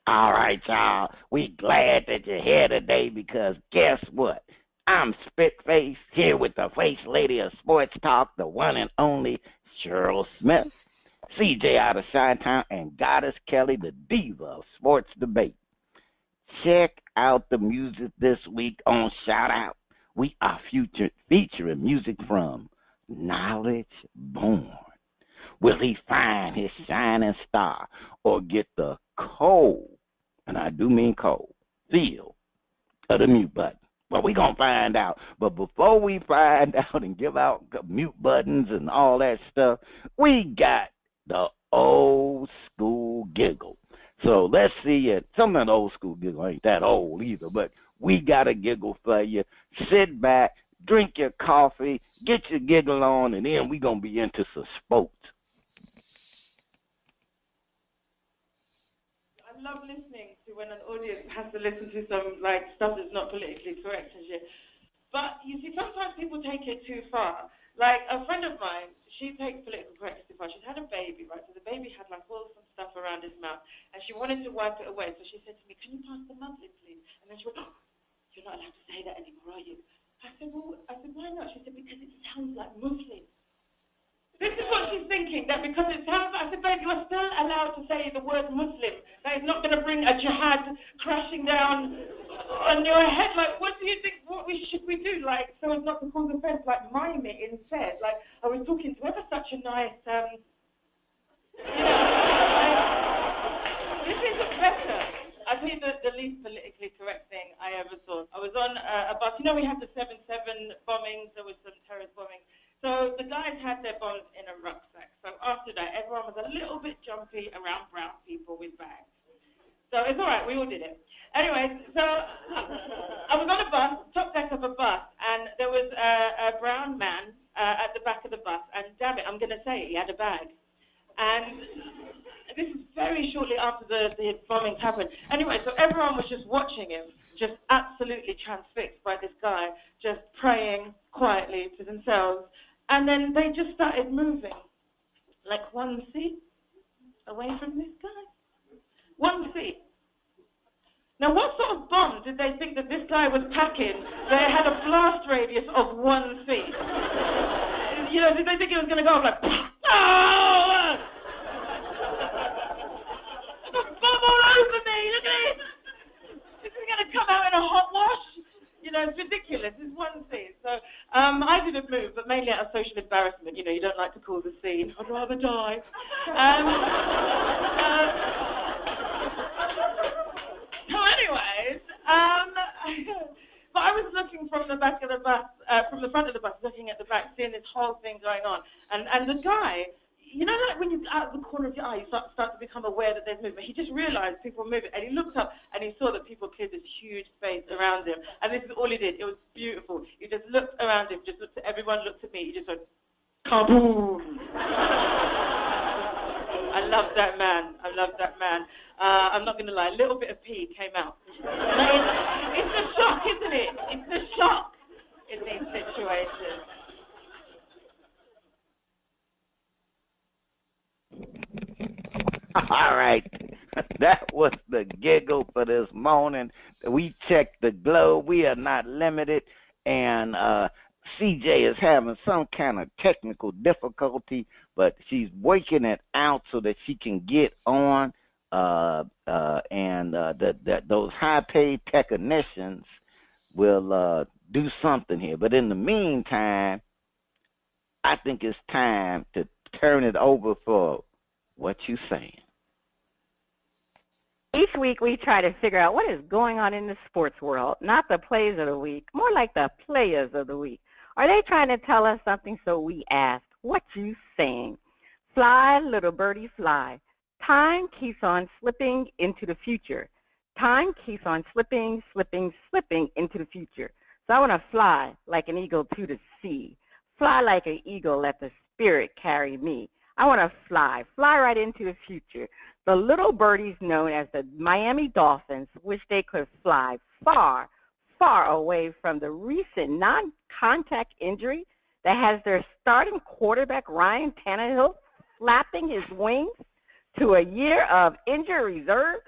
All right, y'all. We glad that you're here today because guess what? I'm Spitface here with the face lady of sports talk, the one and only Cheryl Smith, CJ out of Chi-Town, and Goddess Kelli, the diva of sports debate. Check out the music this week on Shout Out. We are featuring music from Knowledge Born. Will he find his shining star or get the cold, and I do mean cold, feel of the mute button? Well, we're going to find out. But before we find out and give out mute buttons and all that stuff, we got the old school giggle. So let's see it. Some of the old school giggle ain't that old either, but we got a giggle for you. Sit back, drink your coffee, get your giggle on, and then we're going to be into some sports. I love listening to when an audience has to listen to some like stuff that's not politically correct and shit. But you see, sometimes people take it too far. Like a friend of mine, she takes political correctness too far. She's had a baby, right? So the baby had like all some stuff around his mouth, and she wanted to wipe it away. So she said to me, "Can you pass the muslin, please?" And then she went, "Oh, you're not allowed to say that anymore, are you?" I said, why not? She said, "Because it sounds like Muslim." This is what she's thinking, that because it sounds like, I said, babe, you are still allowed to say the word Muslim. That is not going to bring a jihad crashing down on your head. Like, what do you think, should we do? Like, so as not to cause offense, like, mime it instead. Like, I was talking to ever such a nice, like, this isn't better. I think the least politically correct thing I ever saw. I was on a bus. You know, we had the 7/7 bombings. There was some terrorist bombings. So the guys had their bombs in a rucksack. So after that, everyone was a little bit jumpy around brown people with bags. So it's all right, we all did it. Anyway, so I was on a bus, top deck of a bus, and there was a brown man at the back of the bus, and damn it, I'm going to say it, he had a bag. And this is very shortly after the bombings happened. Anyway, so everyone was just watching him, just absolutely transfixed by this guy, just praying quietly to themselves. And then they just started moving, like 1 seat away from this guy. 1 seat. Now, what sort of bomb did they think that this guy was packing that had a blast radius of 1 feet? You know, did they think it was going to go off like, oh! There's a bomb all over me, look at it! This is going to come out in a hot wash? You know, it's ridiculous. It's 1 seat. So I didn't move, but mainly out of social embarrassment. You know, you don't like to cause a scene. I'd rather die. So anyways, but I was looking from the back of the bus, from the front of the bus, looking at the back, seeing this whole thing going on. And the guy, you know, like when you out of the corner of your eye, you start to become aware that there's movement. He just realized people were moving, and he looked up and he saw that people cleared this huge space around him. And this is all he did. It was beautiful. He just looked around him, just looked at everyone, looked at me. He just went, kaboom! I love that man. I love that man. I'm not going to lie. A little bit of pee came out. It's a shock, isn't it? It's a shock in these situations. All right, that was the giggle for this morning. We checked the globe. We are not limited, and CJ is having some kind of technical difficulty, but she's working it out so that she can get on, and those high-paid technicians will do something here. But in the meantime, I think it's time to turn it over for what you saying. Each week we try to figure out what is going on in the sports world, not the plays of the week, more like the players of the week. Are they trying to tell us something? So we ask, what you saying? Fly, little birdie, fly. Time keeps on slipping into the future. Time keeps on slipping, slipping, slipping into the future. So I want to fly like an eagle to the sea. Fly like an eagle, let the spirit carry me. I want to fly right into the future. The little birdies known as the Miami Dolphins wish they could fly far, far away from the recent non-contact injury that has their starting quarterback, Ryan Tannehill, flapping his wings to a year of injury reserve.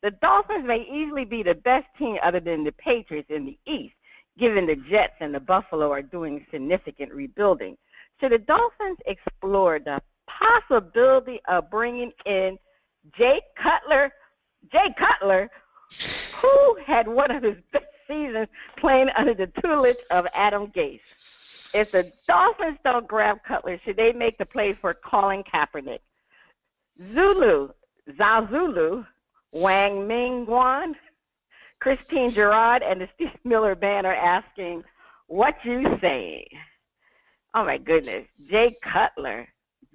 The Dolphins may easily be the best team other than the Patriots in the East, given the Jets and the Buffalo are doing significant rebuilding. Should the Dolphins explore the possibility of bringing in Jay Cutler, who had one of his best seasons playing under the tutelage of Adam Gase? If the Dolphins don't grab Cutler, should they make the play for Colin Kaepernick? Zazulu, Wang Mingwan, Christine Gerard, and the Steve Miller Band are asking, what you saying? Oh, my goodness. Jay Cutler.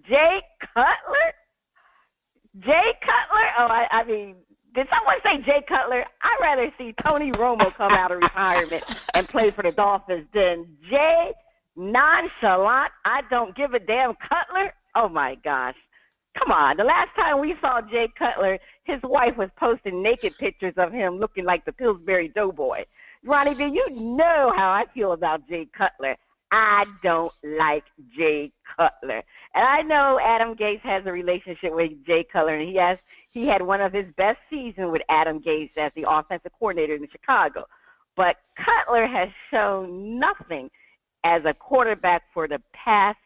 Jay Cutler? Jay Cutler? Oh, I mean, did someone say Jay Cutler? I'd rather see Tony Romo come out of retirement and play for the Dolphins than Jay Nonchalant, I don't give a damn Cutler. Oh, my gosh. Come on. The last time we saw Jay Cutler, his wife was posting naked pictures of him looking like the Pillsbury Doughboy. Ronnie, do you know how I feel about Jay Cutler? I don't like Jay Cutler. And I know Adam Gase has a relationship with Jay Cutler, and he had one of his best seasons with Adam Gase as the offensive coordinator in Chicago. But Cutler has shown nothing as a quarterback for the past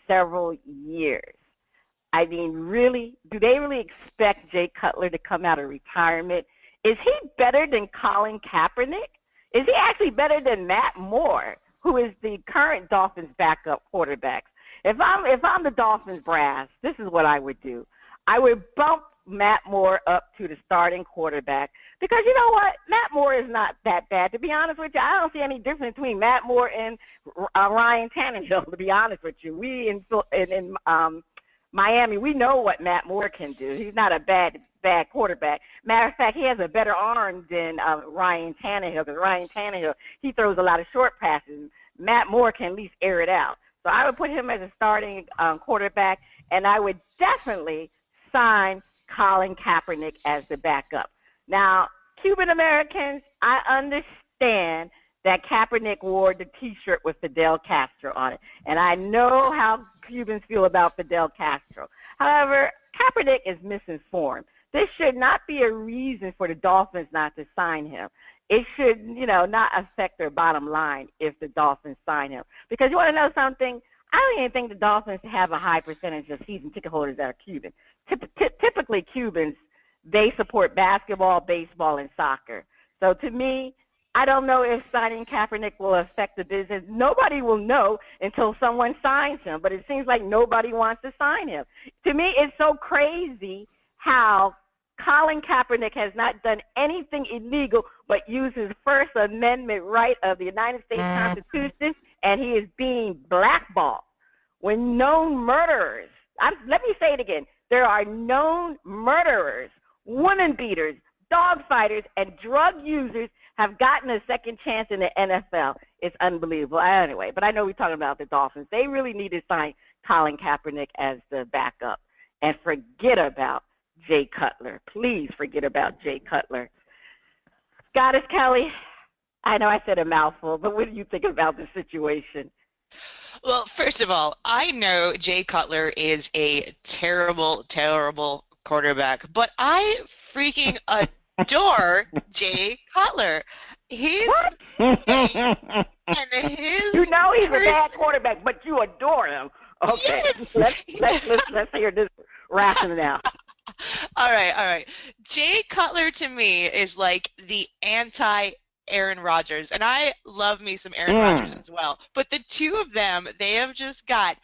several years. I mean, really, do they really expect Jay Cutler to come out of retirement? Is he better than Colin Kaepernick? Is he actually better than Matt Moore, who is the current Dolphins backup quarterback? If I'm the Dolphins brass, this is what I would do. I would bump Matt Moore up to the starting quarterback because you know what? Matt Moore is not that bad. To be honest with you, I don't see any difference between Matt Moore and Ryan Tannehill, to be honest with you. We in Miami, we know what Matt Moore can do. He's not a bad quarterback. Matter of fact, he has a better arm than Ryan Tannehill because Ryan Tannehill, he throws a lot of short passes. Matt Moore can at least air it out. So I would put him as a starting quarterback, and I would definitely sign Colin Kaepernick as the backup. Now, Cuban Americans, I understand that Kaepernick wore the T-shirt with Fidel Castro on it, and I know how Cubans feel about Fidel Castro. However, Kaepernick is misinformed. This should not be a reason for the Dolphins not to sign him. It should, not affect their bottom line if the Dolphins sign him. Because you want to know something? I don't even think the Dolphins have a high percentage of season ticket holders that are Cuban. Typically, Cubans, they support basketball, baseball, and soccer. So to me, I don't know if signing Kaepernick will affect the business. Nobody will know until someone signs him, but it seems like nobody wants to sign him. To me, it's so crazy how Colin Kaepernick has not done anything illegal but use his First Amendment right of the United States Constitution, and he is being blackballed. When known murderers, let me say it again, there are known murderers, woman beaters, dog fighters, and drug users have gotten a second chance in the NFL. It's unbelievable. Anyway, but I know we're talking about the Dolphins. They really need to sign Colin Kaepernick as the backup and forget about Jay Cutler. Please forget about Jay Cutler. Goddess Kelli, I know I said a mouthful, but what do you think about the situation? Well, first of all, I know Jay Cutler is a terrible, terrible quarterback, but I freaking adore Jay Cutler. He's and his you know he's a bad quarterback, but you adore him. Okay, yes. let's hear this rationale. All right. Jay Cutler to me is like the anti-Aaron Rodgers, and I love me some Aaron Rodgers as well. But the two of them, they have just got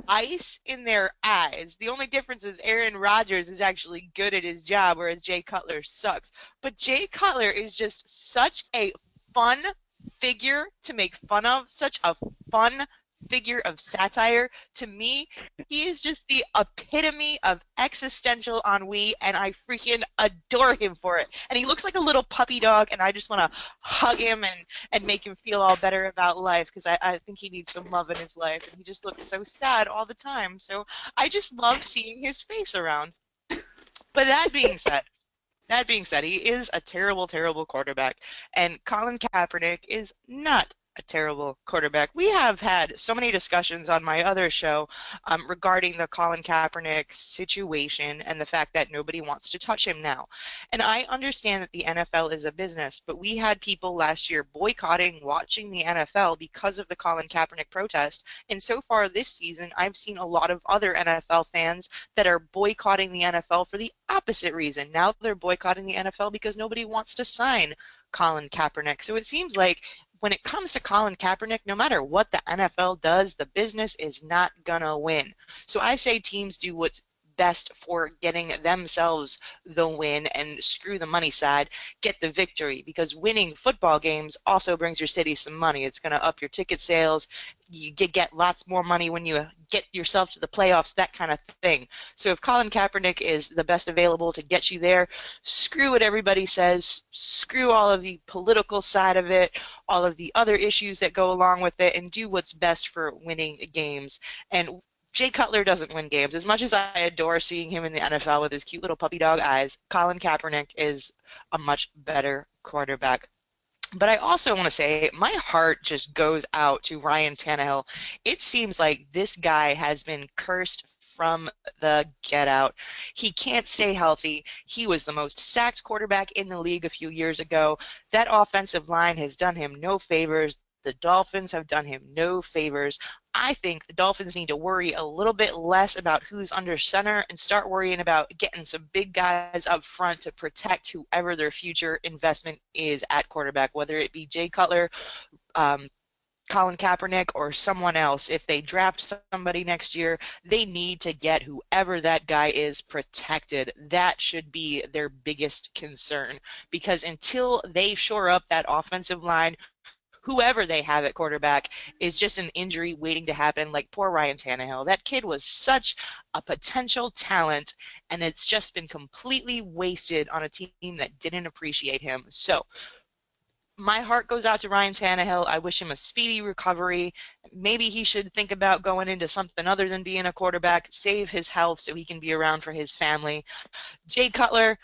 ice in their eyes. The only difference is Aaron Rodgers is actually good at his job, whereas Jay Cutler sucks. But Jay Cutler is just such a fun figure to make fun of, such a fun figure of satire. To me, he is just the epitome of existential ennui, and I freaking adore him for it. And he looks like a little puppy dog, and I just want to hug him and make him feel all better about life, because I think he needs some love in his life, and he just looks so sad all the time. So I just love seeing his face around. But that being said, he is a terrible, terrible quarterback, and Colin Kaepernick is not a terrible quarterback. We have had so many discussions on my other show regarding the Colin Kaepernick situation and the fact that nobody wants to touch him now. And I understand that the NFL is a business, but we had people last year boycotting watching the NFL because of the Colin Kaepernick protest. And so far this season, I've seen a lot of other NFL fans that are boycotting the NFL for the opposite reason. Now they're boycotting the NFL because nobody wants to sign Colin Kaepernick. So it seems like when it comes to Colin Kaepernick, no matter what the NFL does, the business is not gonna win. So I say teams do what's best for getting themselves the win and screw the money side, get the victory, because winning football games also brings your city some money. It's going to up your ticket sales. You get lots more money when you get yourself to the playoffs, that kind of thing. So if Colin Kaepernick is the best available to get you there, screw what everybody says, screw all of the political side of it, all of the other issues that go along with it, and do what's best for winning games. And Jay Cutler doesn't win games. As much as I adore seeing him in the NFL with his cute little puppy dog eyes, Colin Kaepernick is a much better quarterback. But I also want to say my heart just goes out to Ryan Tannehill. It seems like this guy has been cursed from the get out. He can't stay healthy. He was the most sacked quarterback in the league a few years ago. That offensive line has done him no favors. The Dolphins have done him no favors. I think the Dolphins need to worry a little bit less about who's under center and start worrying about getting some big guys up front to protect whoever their future investment is at quarterback, whether it be Jay Cutler, Colin Kaepernick, or someone else. If they draft somebody next year, they need to get whoever that guy is protected. That should be their biggest concern, because until they shore up that offensive line, whoever they have at quarterback is just an injury waiting to happen, like poor Ryan Tannehill. That kid was such a potential talent, and it's just been completely wasted on a team that didn't appreciate him. So my heart goes out to Ryan Tannehill. I wish him a speedy recovery. Maybe he should think about going into something other than being a quarterback, save his health so he can be around for his family. Jay Cutler,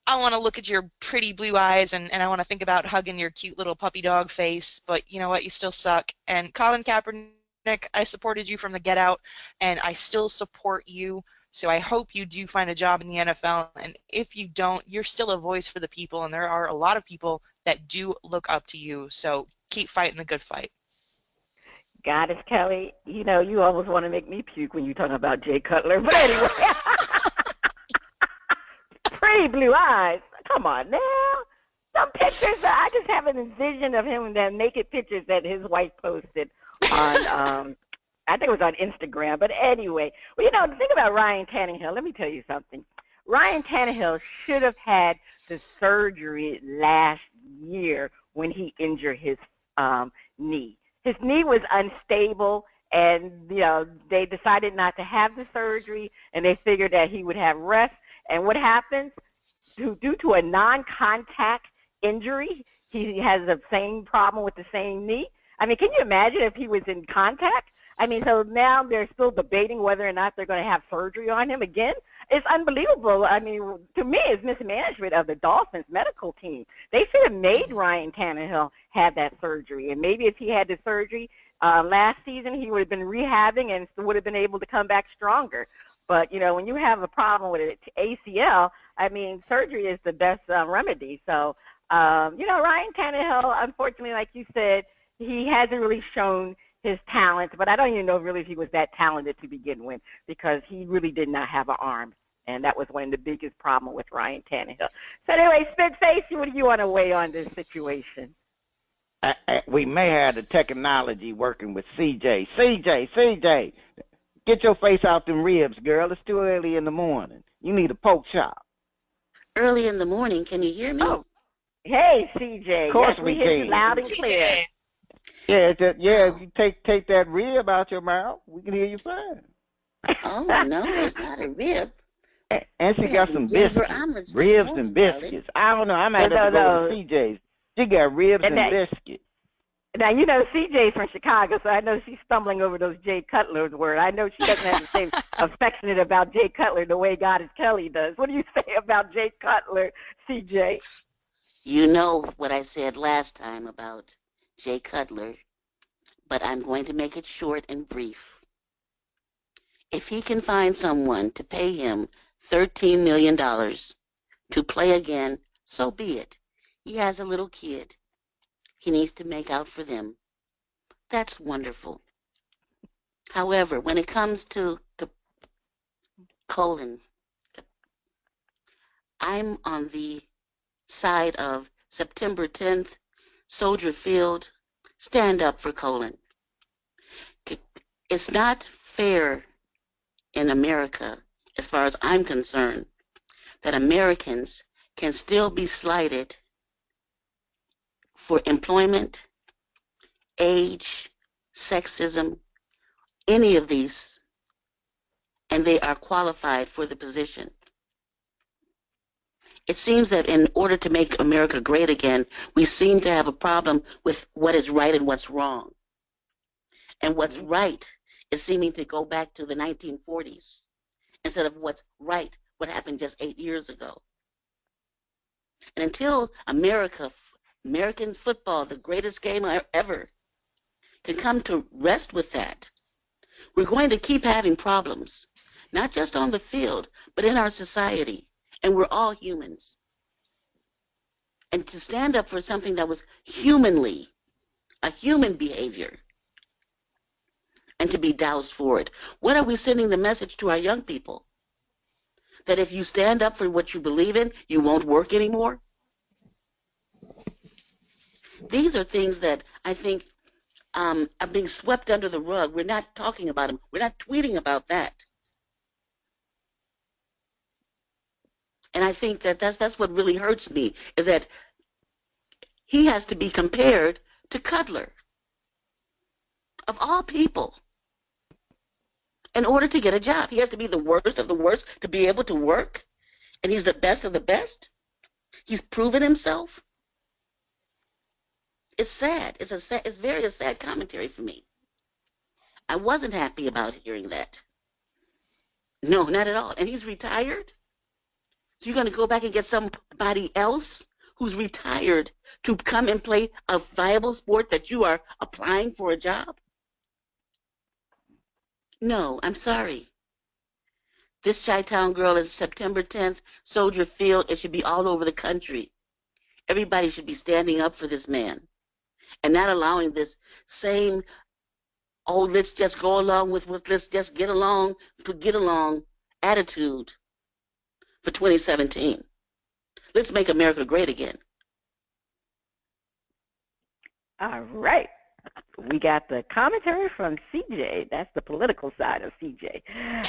I want to look at your pretty blue eyes, and I want to think about hugging your cute little puppy dog face, but you know what? You still suck. And Colin Kaepernick, I supported you from the get out, and I still support you. So I hope you do find a job in the NFL, and if you don't, you're still a voice for the people, and there are a lot of people that do look up to you. So keep fighting the good fight. Goddess Kelly, you know, you almost want to make me puke when you're talking about Jay Cutler, but anyway. Pretty blue eyes. Come on now. Some pictures, I just have an vision of him in that naked pictures that his wife posted on, I think it was on Instagram. But anyway, well, you know, the thing about Ryan Tannehill, let me tell you something. Ryan Tannehill should have had the surgery last year when he injured his knee. His knee was unstable, and, you know, they decided not to have the surgery, and they figured that he would have rest. And what happens? Due to a non-contact injury, he has the same problem with the same knee. I mean, can you imagine if he was in contact? I mean, so now they're still debating whether or not they're going to have surgery on him again. It's unbelievable. I mean, to me, it's mismanagement of the Dolphins medical team. They should have made Ryan Tannehill have that surgery. And maybe if he had the surgery last season, he would have been rehabbing and would have been able to come back stronger. But, you know, when you have a problem with an ACL, I mean, surgery is the best remedy. So, you know, Ryan Tannehill, unfortunately, like you said, he hasn't really shown his talent. But I don't even know really if he was that talented to begin with, because he really did not have an arm. And that was one of the biggest problems with Ryan Tannehill. So anyway, Spitface, what do you want to weigh on this situation? We may have the technology working with CJ. CJ. Get your face off them ribs, girl. It's too early in the morning. You need a pork chop. Early in the morning, can you hear me? Oh, hey, CJ. Of course yes, we hear can. You loud and clear. Yeah, if you take that rib out your mouth, we can hear you fine. Oh, no, it's not a rib. And she got some biscuits. Ribs and biscuits. I don't know. I might have to go to CJ's. She got ribs and biscuits. Now, you know, CJ's from Chicago, so I know she's stumbling over those Jay Cutler's words. I know she doesn't have the same affectionate about Jay Cutler the way Goddess Kelly does. What do you say about Jay Cutler, CJ? You know what I said last time about Jay Cutler. but I'm going to make it short and brief. If he can find someone to pay him $13 million to play again, so be it. He has a little kid. He needs to make out for them. That's wonderful. However, when it comes to colon, I'm on the side of September 10th, Soldier Field, stand up for colon. It's not fair in America, as far as I'm concerned, that Americans can still be slighted for employment, age, sexism, any of these, and they are qualified for the position. It seems that in order to make America great again, we seem to have a problem with what is right and what's wrong. And what's right is seeming to go back to the 1940s instead of what's right, what happened just 8 years ago. And until American football, the greatest game ever, can come to rest with that, we're going to keep having problems, not just on the field, but in our society. And we're all humans. And to stand up for something that was humanly, a human behavior, and to be doused for it. What are we sending the message to our young people? That if you stand up for what you believe in, you won't work anymore? These are things that I think are being swept under the rug. We're not talking about them. We're not tweeting about that. And I think that that's what really hurts me, is that he has to be compared to Cutler, of all people, in order to get a job. He has to be the worst of the worst to be able to work, and he's the best of the best. He's proven himself. It's sad. It's very a sad commentary for me. I wasn't happy about hearing that. No, not at all. And he's retired? So you're going to go back and get somebody else who's retired to come and play a viable sport that you are applying for a job? No, I'm sorry. This Chi-Town girl is September 10th, Soldier Field. It should be all over the country. Everybody should be standing up for this man and not allowing this same, oh, let's just go along with what, let's just get along attitude for 2017. Let's make America great again. All right. We got the commentary from CJ. That's the political side of CJ.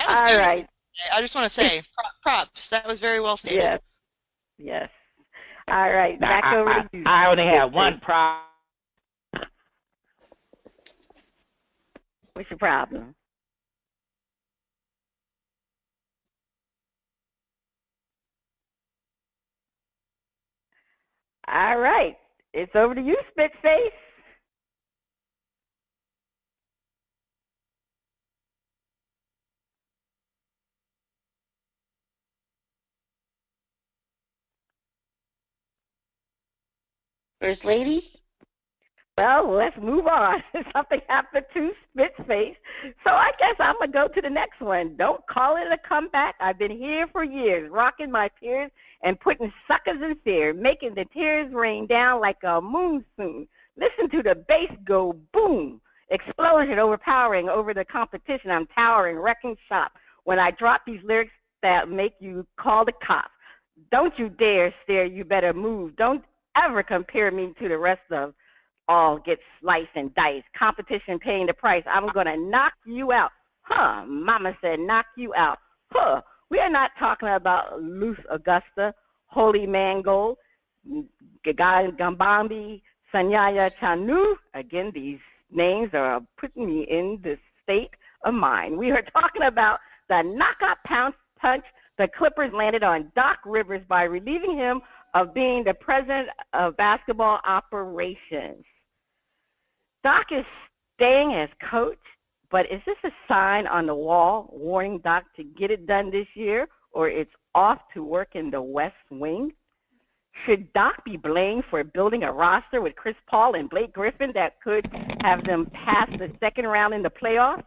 All right. I just want to say, props. That was very well stated. Yes. Yes. All right. Back over to you. I only have one problem. What's your problem? All right. It's over to you, Spitface. First Lady? Well, let's move on. Something happened to Spitface. So I guess I'm going to go to the next one. Don't call it a comeback. I've been here for years, rocking my peers and putting suckers in fear, making the tears rain down like a monsoon. Listen to the bass go boom. Explosion overpowering over the competition. I'm towering, wrecking shop. When I drop these lyrics that make you call the cops. Don't you dare stare, you better move. Don't ever compare me to the rest of all get sliced and diced. Competition paying the price. I'm going to knock you out. Huh, mama said knock you out. Huh, we are not talking about Luce Augusta, Holy Mangold, Gambambi, Sanyaya Chanu. Again, these names are putting me in this state of mind. We are talking about the knockout punch the Clippers landed on Doc Rivers by relieving him of being the president of basketball operations. Doc is staying as coach, but is this a sign on the wall warning Doc to get it done this year, or it's off to work in the West Wing? Should Doc be blamed for building a roster with Chris Paul and Blake Griffin that could have them pass the second round in the playoffs?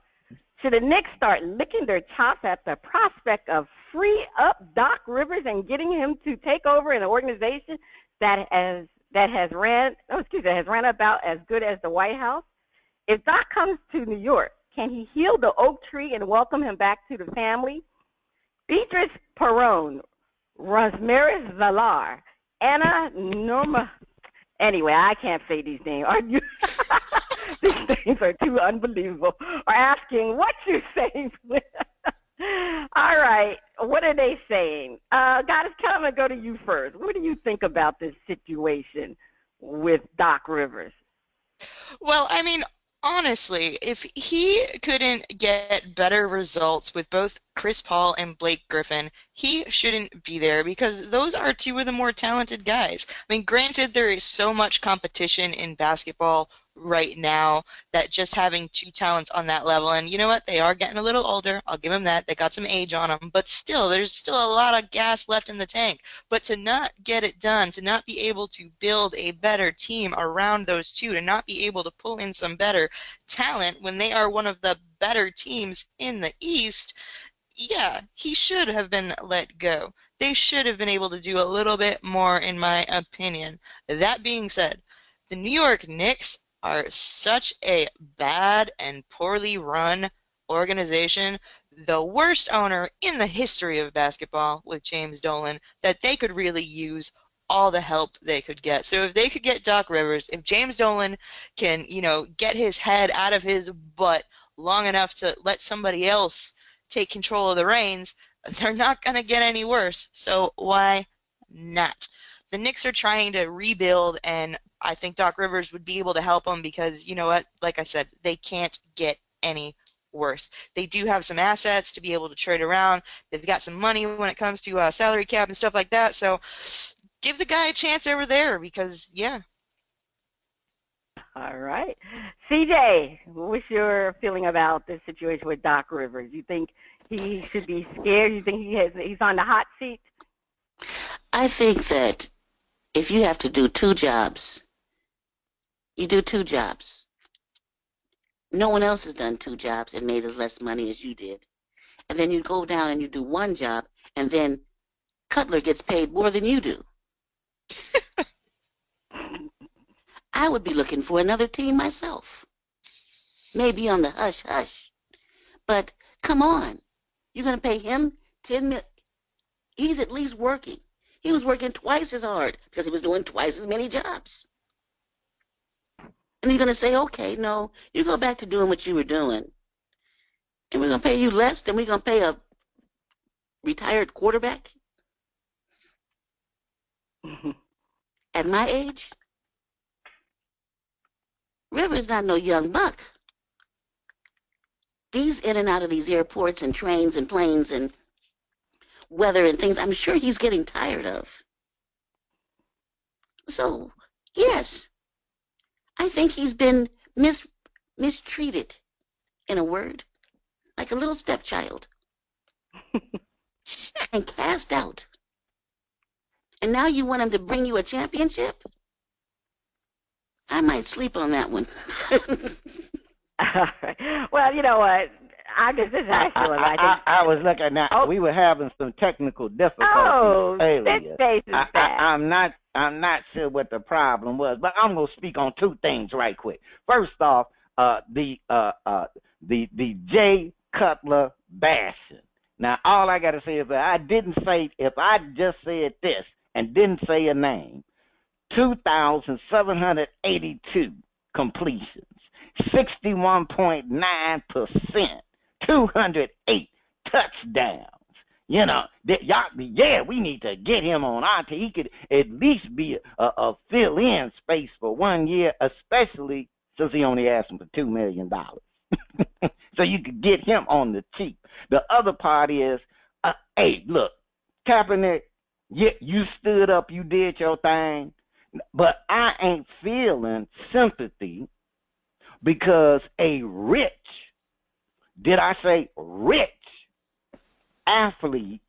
Should the Knicks start licking their chops at the prospect of free up Doc Rivers and getting him to take over an organization that has ran about as good as the White House? If Doc comes to New York, can he heal the oak tree and welcome him back to the family? Beatrice Perron, Rosmaris Valar, Anna Norma. Anyway, I can't say these names. These names are too unbelievable. Are asking what you saying. All right, what are they saying? Goddess, I'm gonna go to you first. What do you think about this situation with Doc Rivers? Well, I mean, honestly, if he couldn't get better results with both Chris Paul and Blake Griffin, he shouldn't be there because those are two of the more talented guys. I mean, granted, there is so much competition in basketball right now that just having two talents on that level, and you know what, they are getting a little older, I'll give them that, they got some age on them, but still, there's still a lot of gas left in the tank. But to not get it done, to not be able to build a better team around those two, to not be able to pull in some better talent when they are one of the better teams in the East, yeah, he should have been let go. They should have been able to do a little bit more, in my opinion. That being said, the New York Knicks are such a bad and poorly run organization, the worst owner in the history of basketball with James Dolan, that they could really use all the help they could get. So if they could get Doc Rivers, if James Dolan can, get his head out of his butt long enough to let somebody else take control of the reins, they're not going to get any worse. So why not? The Knicks are trying to rebuild, and I think Doc Rivers would be able to help them because, you know what, like I said, they can't get any worse. They do have some assets to be able to trade around. They've got some money when it comes to salary cap and stuff like that. So give the guy a chance over there because, yeah. All right. CJ, what's your feeling about this situation with Doc Rivers? You think he should be scared? You think he's on the hot seat? I think that if you have to do two jobs, you do two jobs. No one else has done two jobs and made as less money as you did. And then you go down and you do one job, and then Cutler gets paid more than you do. I would be looking for another team myself. Maybe on the hush-hush. But come on. You're going to pay him $10 million. He's at least working. He was working twice as hard because he was doing twice as many jobs. And you're going to say, okay, no, you go back to doing what you were doing. And we're going to pay you less than we're going to pay a retired quarterback? At my age, Rivers not no young buck. He's in and out of these airports and trains and planes and weather and things I'm sure he's getting tired of. So, yes, I think he's been mistreated, in a word, like a little stepchild, and cast out. And now you want him to bring you a championship? I might sleep on that one. Well, you know what? This is actually. I was looking at. Oh. We were having some technical difficulties earlier. I'm not sure what the problem was, but I'm gonna speak on two things right quick. First off, the Jay Cutler bashing. Now, all I gotta say is that I didn't say, if I just said this and didn't say a name, 2,782 completions, 61.9%, 208 touchdowns. We need to get him on our team. He could at least be a fill-in space for 1 year, especially since he only asked him for $2 million. So you could get him on the cheap. The other part is, hey, look, Kaepernick, you stood up, you did your thing, but I ain't feeling sympathy because a rich, did I say rich, athlete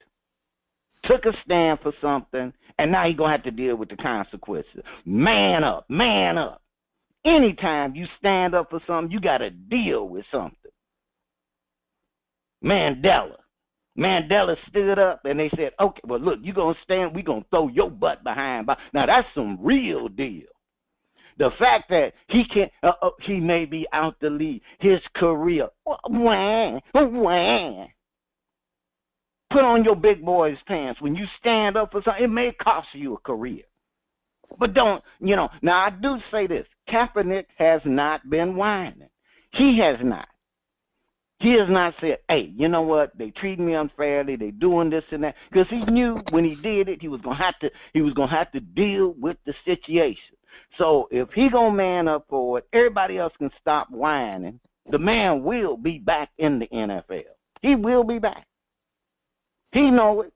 took a stand for something, and now he's going to have to deal with the consequences. Man up, man up. Anytime you stand up for something, you got to deal with something. Mandela stood up, and they said, okay, well, look, you're going to stand, we're going to throw your butt behind. Now, that's some real deal. The fact that he may be out the lead, his career, wham. Put on your big boy's pants. When you stand up for something, it may cost you a career. But don't, now I do say this. Kaepernick has not been whining. He has not. He has not said, hey, you know what? They treat me unfairly. They doing this and that. Because he knew when he did it, he was gonna have to deal with the situation. So if he gonna man up for it, everybody else can stop whining. The man will be back in the NFL. He will be back. He know it.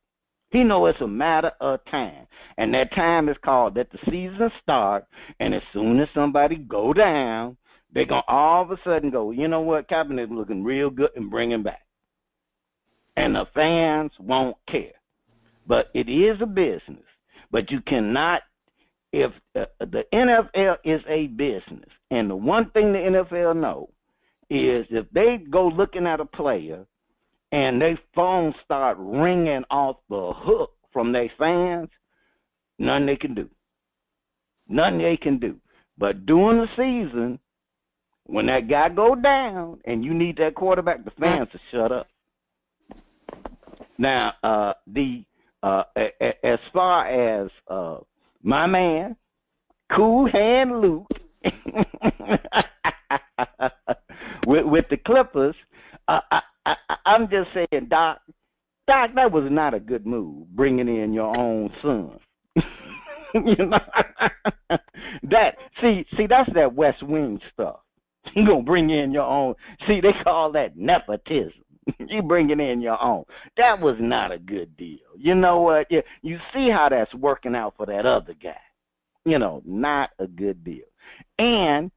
He know it's a matter of time. And that time is called that the season start, and as soon as somebody go down, they're going to all of a sudden go, you know what, Kaepernick's looking real good, and bring him back. And the fans won't care. But it is a business. But you cannot, if the NFL is a business, and the one thing the NFL know is if they go looking at a player and their phones start ringing off the hook from their fans, nothing they can do. Nothing they can do. But during the season, when that guy go down and you need that quarterback, the fans will shut up. Now, as far as my man, Cool Hand Luke, with the Clippers, I'm just saying, Doc, that was not a good move, bringing in your own son. That's that West Wing stuff. You gonna bring in your own. See, they call that nepotism. You bringing in your own. That was not a good deal. You know what? You see how that's working out for that other guy. Not a good deal. And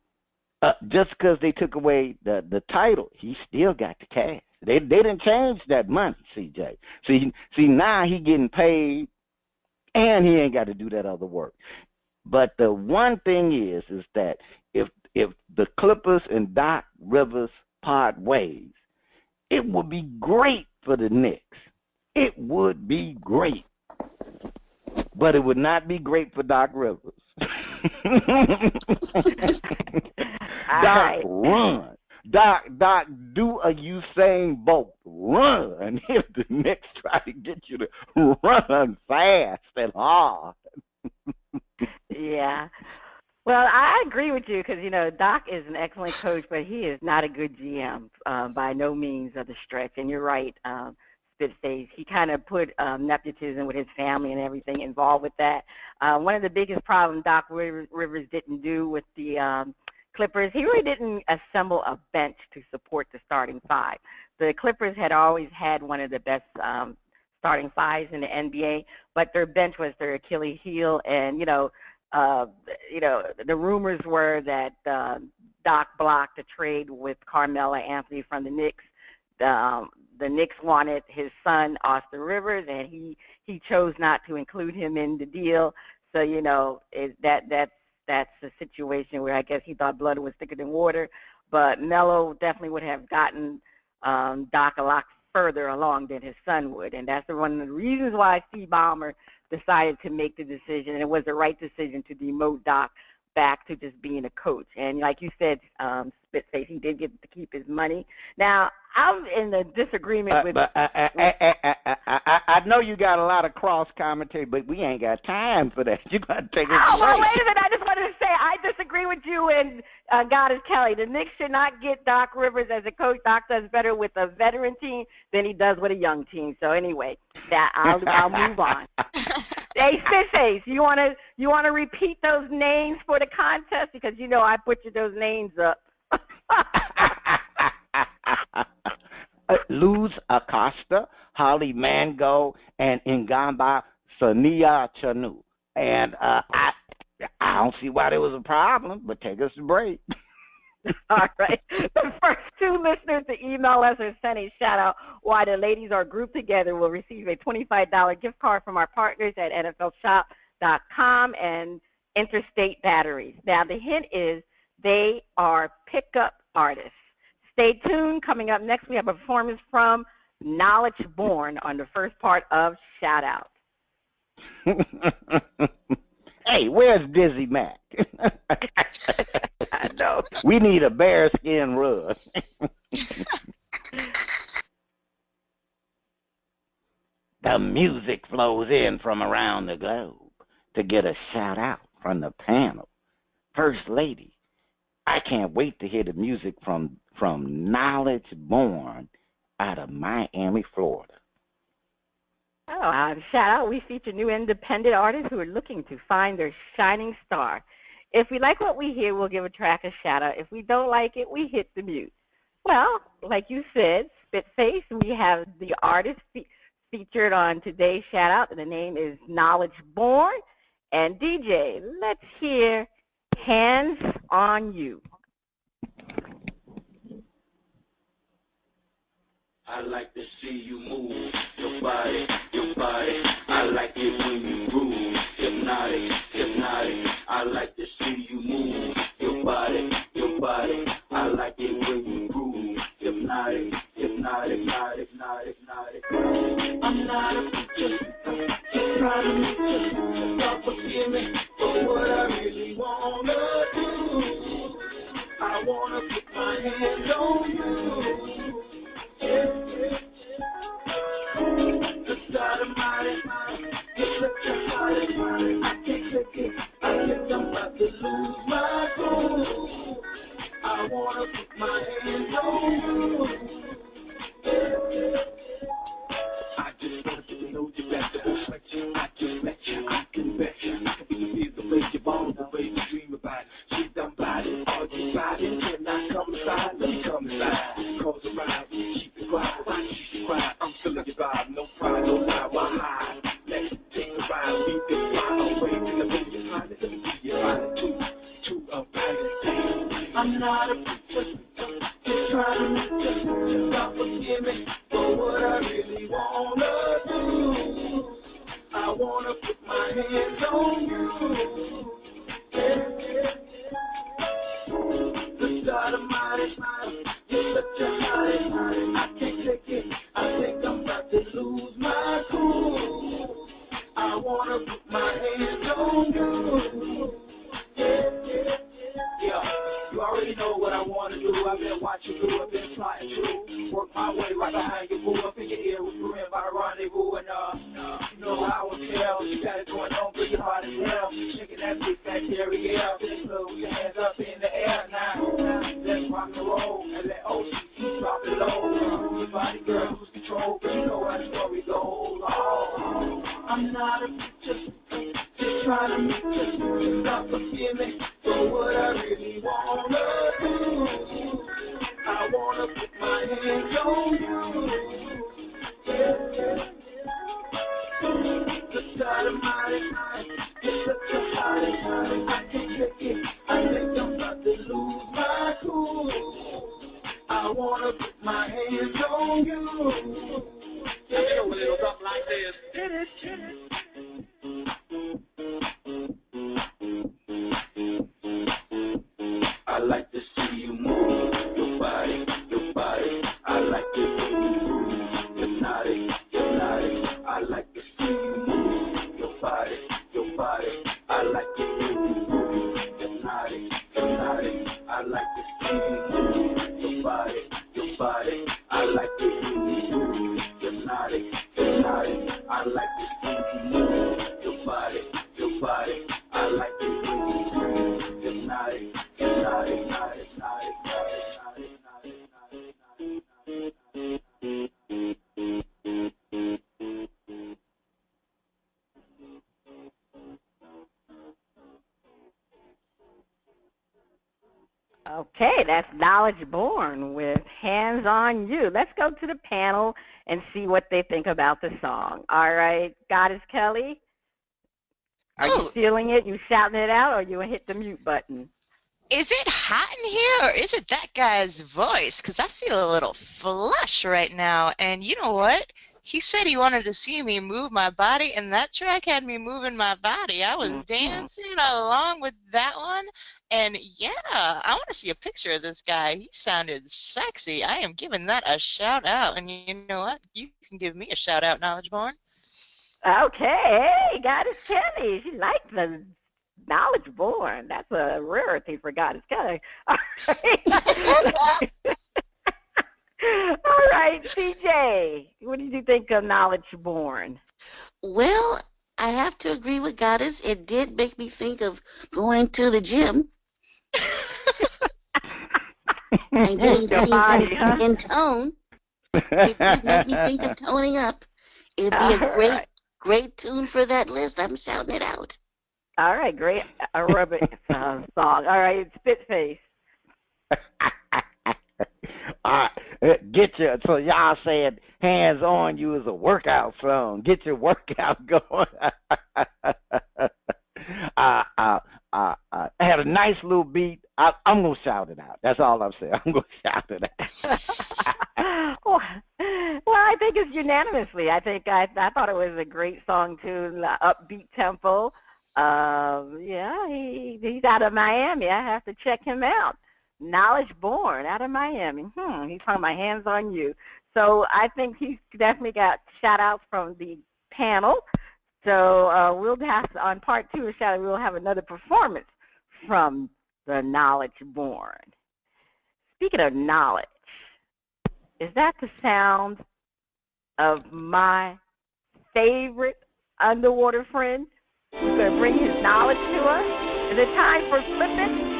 just because they took away the title, he still got the cash. They didn't change that money, CJ. See, now he getting paid, and he ain't got to do that other work. But the one thing is that if the Clippers and Doc Rivers part ways, it would be great for the Knicks. It would be great. But it would not be great for Doc Rivers. Doc, run. Doc, do a Usain Bolt. Run if the Knicks try to get you to run fast and hard. Yeah. Well, I agree with you because, Doc is an excellent coach, but he is not a good GM by no means of the stretch. And you're right, Spitface. He kind of put nepotism with his family and everything involved with that. One of the biggest problems Doc Rivers didn't do with the Clippers, he really didn't assemble a bench to support the starting five. The Clippers had always had one of the best starting fives in the NBA, but their bench was their Achilles heel, and the rumors were that Doc blocked a trade with Carmelo Anthony from the Knicks. The Knicks wanted his son Austin Rivers, and he chose not to include him in the deal. So that's a situation where I guess he thought blood was thicker than water. But Melo definitely would have gotten Doc a lot further along than his son would, and that's one of the reasons why Steve Ballmer decided to make the decision, and it was the right decision to demote Doc back to just being a coach. And like you said, Spitface, he did get to keep his money. Now, I'm in the disagreement with... I know you got a lot of cross commentary, but we ain't got time for that. You got to take it. Oh, well, wait a minute. I just wanted to say I disagree with you and God is Kelly. The Knicks should not get Doc Rivers as a coach. Doc does better with a veteran team than he does with a young team. So anyway, I'll move on. Hey, Spitface, you wanna repeat those names for the contest because I butchered those names up. Luz Acosta, Holly Mango, and Ngamba Sania Chanu. And I don't see why there was a problem, but take us a break. All right. The first two listeners to email us or send a shout out why the ladies are grouped together will receive a $25 gift card from our partners at NFLShop.com and Interstate Batteries. Now, the hint is they are pickup artists. Stay tuned. Coming up next, we have a performance from Knowledge Born on the first part of Shout Out. Hey, where's Dizzy Mac? I know. We need a bearskin rug. The music flows in from around the globe to get a shout out from the panel. First Lady, I can't wait to hear the music from Knowledge Born out of Miami, Florida. Oh, shout out. We feature new independent artists who are looking to find their shining star. If we like what we hear, we'll give a track a shout out. If we don't like it, we hit the mute. Well, like you said, Spitface, we have the artist featured on today's shout out, and the name is Knowledge Born. And DJ, let's hear Hands on You. I like to see you move your body, your body. I like it when you groove, hypnotic, hypnotic. I like to see you move your body, your body. I like it when you groove, hypnotic, hypnotic, hypnotic, hypnotic, hypnotic. I'm not a preacher, just trying to meet you. God forgive me for what I really wanna do. I wanna put my hands on you. The side of mine, it's such a body. I can't take it. I think I'm about to lose my cool. I wanna put my hands on you. I just wanna get to know you better. I just met you. I can bet you. I can be the way you want, the way you dream about it. She's done by it. All you got it. Can I come inside? Let me come inside. Cause a ride. Keep it quiet. Why keep it quiet? I'm still in your vibe. No pride, no lie. Why hide? Let's take a ride. Beat this fly away. In the middle of time. Let me see you ride to a pilot. I'm not a preacher. Just trying to make you. God forgive me for what I really wanna do. I wanna put my hands on you. The side of mine, you're such a high. I can't take it. I think I'm about to lose my cool. I wanna put my hands on you. Yeah, you already know what I wanna do. I've been watching you, I've been flying through. Work my way right behind you, move up in your ear, whispering by rendezvous. And you know how I would tell. You got it going on, but your heart is hell. Shaking that big bacteria, then put your hands up in the air now. Let's rock and roll and let OCC drop it low. Your body, girl, lose control, but you know how the story goes. Oh, I'm not a preacher, just trying to meet you. God forgive me for what I really wanna do. I wanna put my hands on you. The side of mine, it's such a high. I can't take it. I think I'm about to lose my cool. I wanna put my hands on you. Yeah, you know a little something like this. I like to see you move your body, your body. I like it when you move, hypnotic, hypnotic. I like to see you move your body, your body. I like it when you move, hypnotic, hypnotic. I like to see you move your body, your body. I like it when you move, hypnotic, hypnotic. I like to see you move your body, your body. I like it when you move, hypnotic, hypnotic, hypnotic, hypnotic, hypnotic, Okay, that's Knowledge Born with Hands on You. Let's go to the panel and see what they think about the song. All right, Goddess Kelly, are you feeling it? You shouting it out, or you hit the mute button? Is it hot in here or is it that guy's voice? Because I feel a little flush right now. And you know what? He said he wanted to see me move my body, and that track had me moving my body. I was Mhm. dancing along with that one. And yeah, I want to see a picture of this guy. He sounded sexy. I am giving that a shout out. And you know what? You can give me a shout out, Knowledge Born. Okay, hey, Goddess Kelly. She likes the knowledge born. That's a rarity for Goddess Kelly. All right, all right, CJ. What did you think of knowledge born? Well, I have to agree with Goddess. It did make me think of going to the gym and getting Your things body, huh? in tone. It did make me think of toning up. It'd be All a great, right. great tune for that list. I'm shouting it out. All right, great aerobic song. All right, spit face. All right, get your so y'all said "Hands on You" is a workout song. Get your workout going. I had a nice little beat. I'm gonna shout it out. That's all I'm saying. I'm gonna shout it well, I think it's unanimously. I thought it was a great song too, upbeat tempo. Yeah, he's out of Miami. I have to check him out. Knowledge born out of Miami. He's talking about hands on you. So I think he's definitely got shout outs from the panel. So we'll have to, on part two of shout out, we'll have another performance from the knowledge born. Speaking of knowledge, is that the sound of my favorite underwater friend who's going to bring his knowledge to us? Is it time for flipping?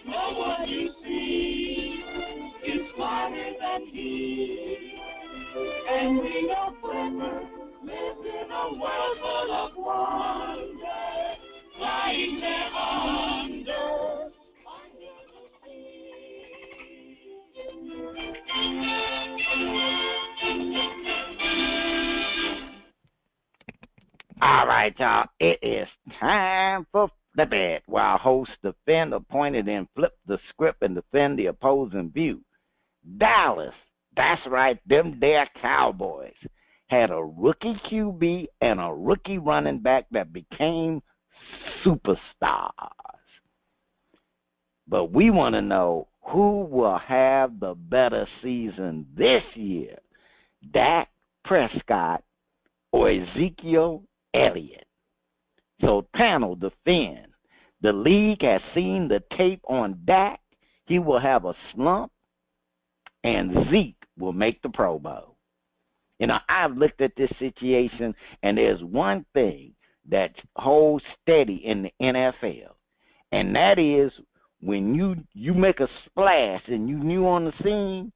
No one you see is smarter than he. And we know Flipper lives in a world full of wonder, lying there under the All right, y'all. It is time for Flip It, while hosts defend, appointed, and flip the script and defend the opposing view. Dallas, that's right, them there Cowboys, had a rookie QB and a rookie running back that became superstars. But we want to know who will have the better season this year, Dak Prescott or Ezekiel Elliott. So, panel, defend. The league has seen the tape on Dak. He will have a slump, and Zeke will make the Pro Bowl. You know, I've looked at this situation, and there's one thing that holds steady in the NFL, and that is when you make a splash and you new on the scene,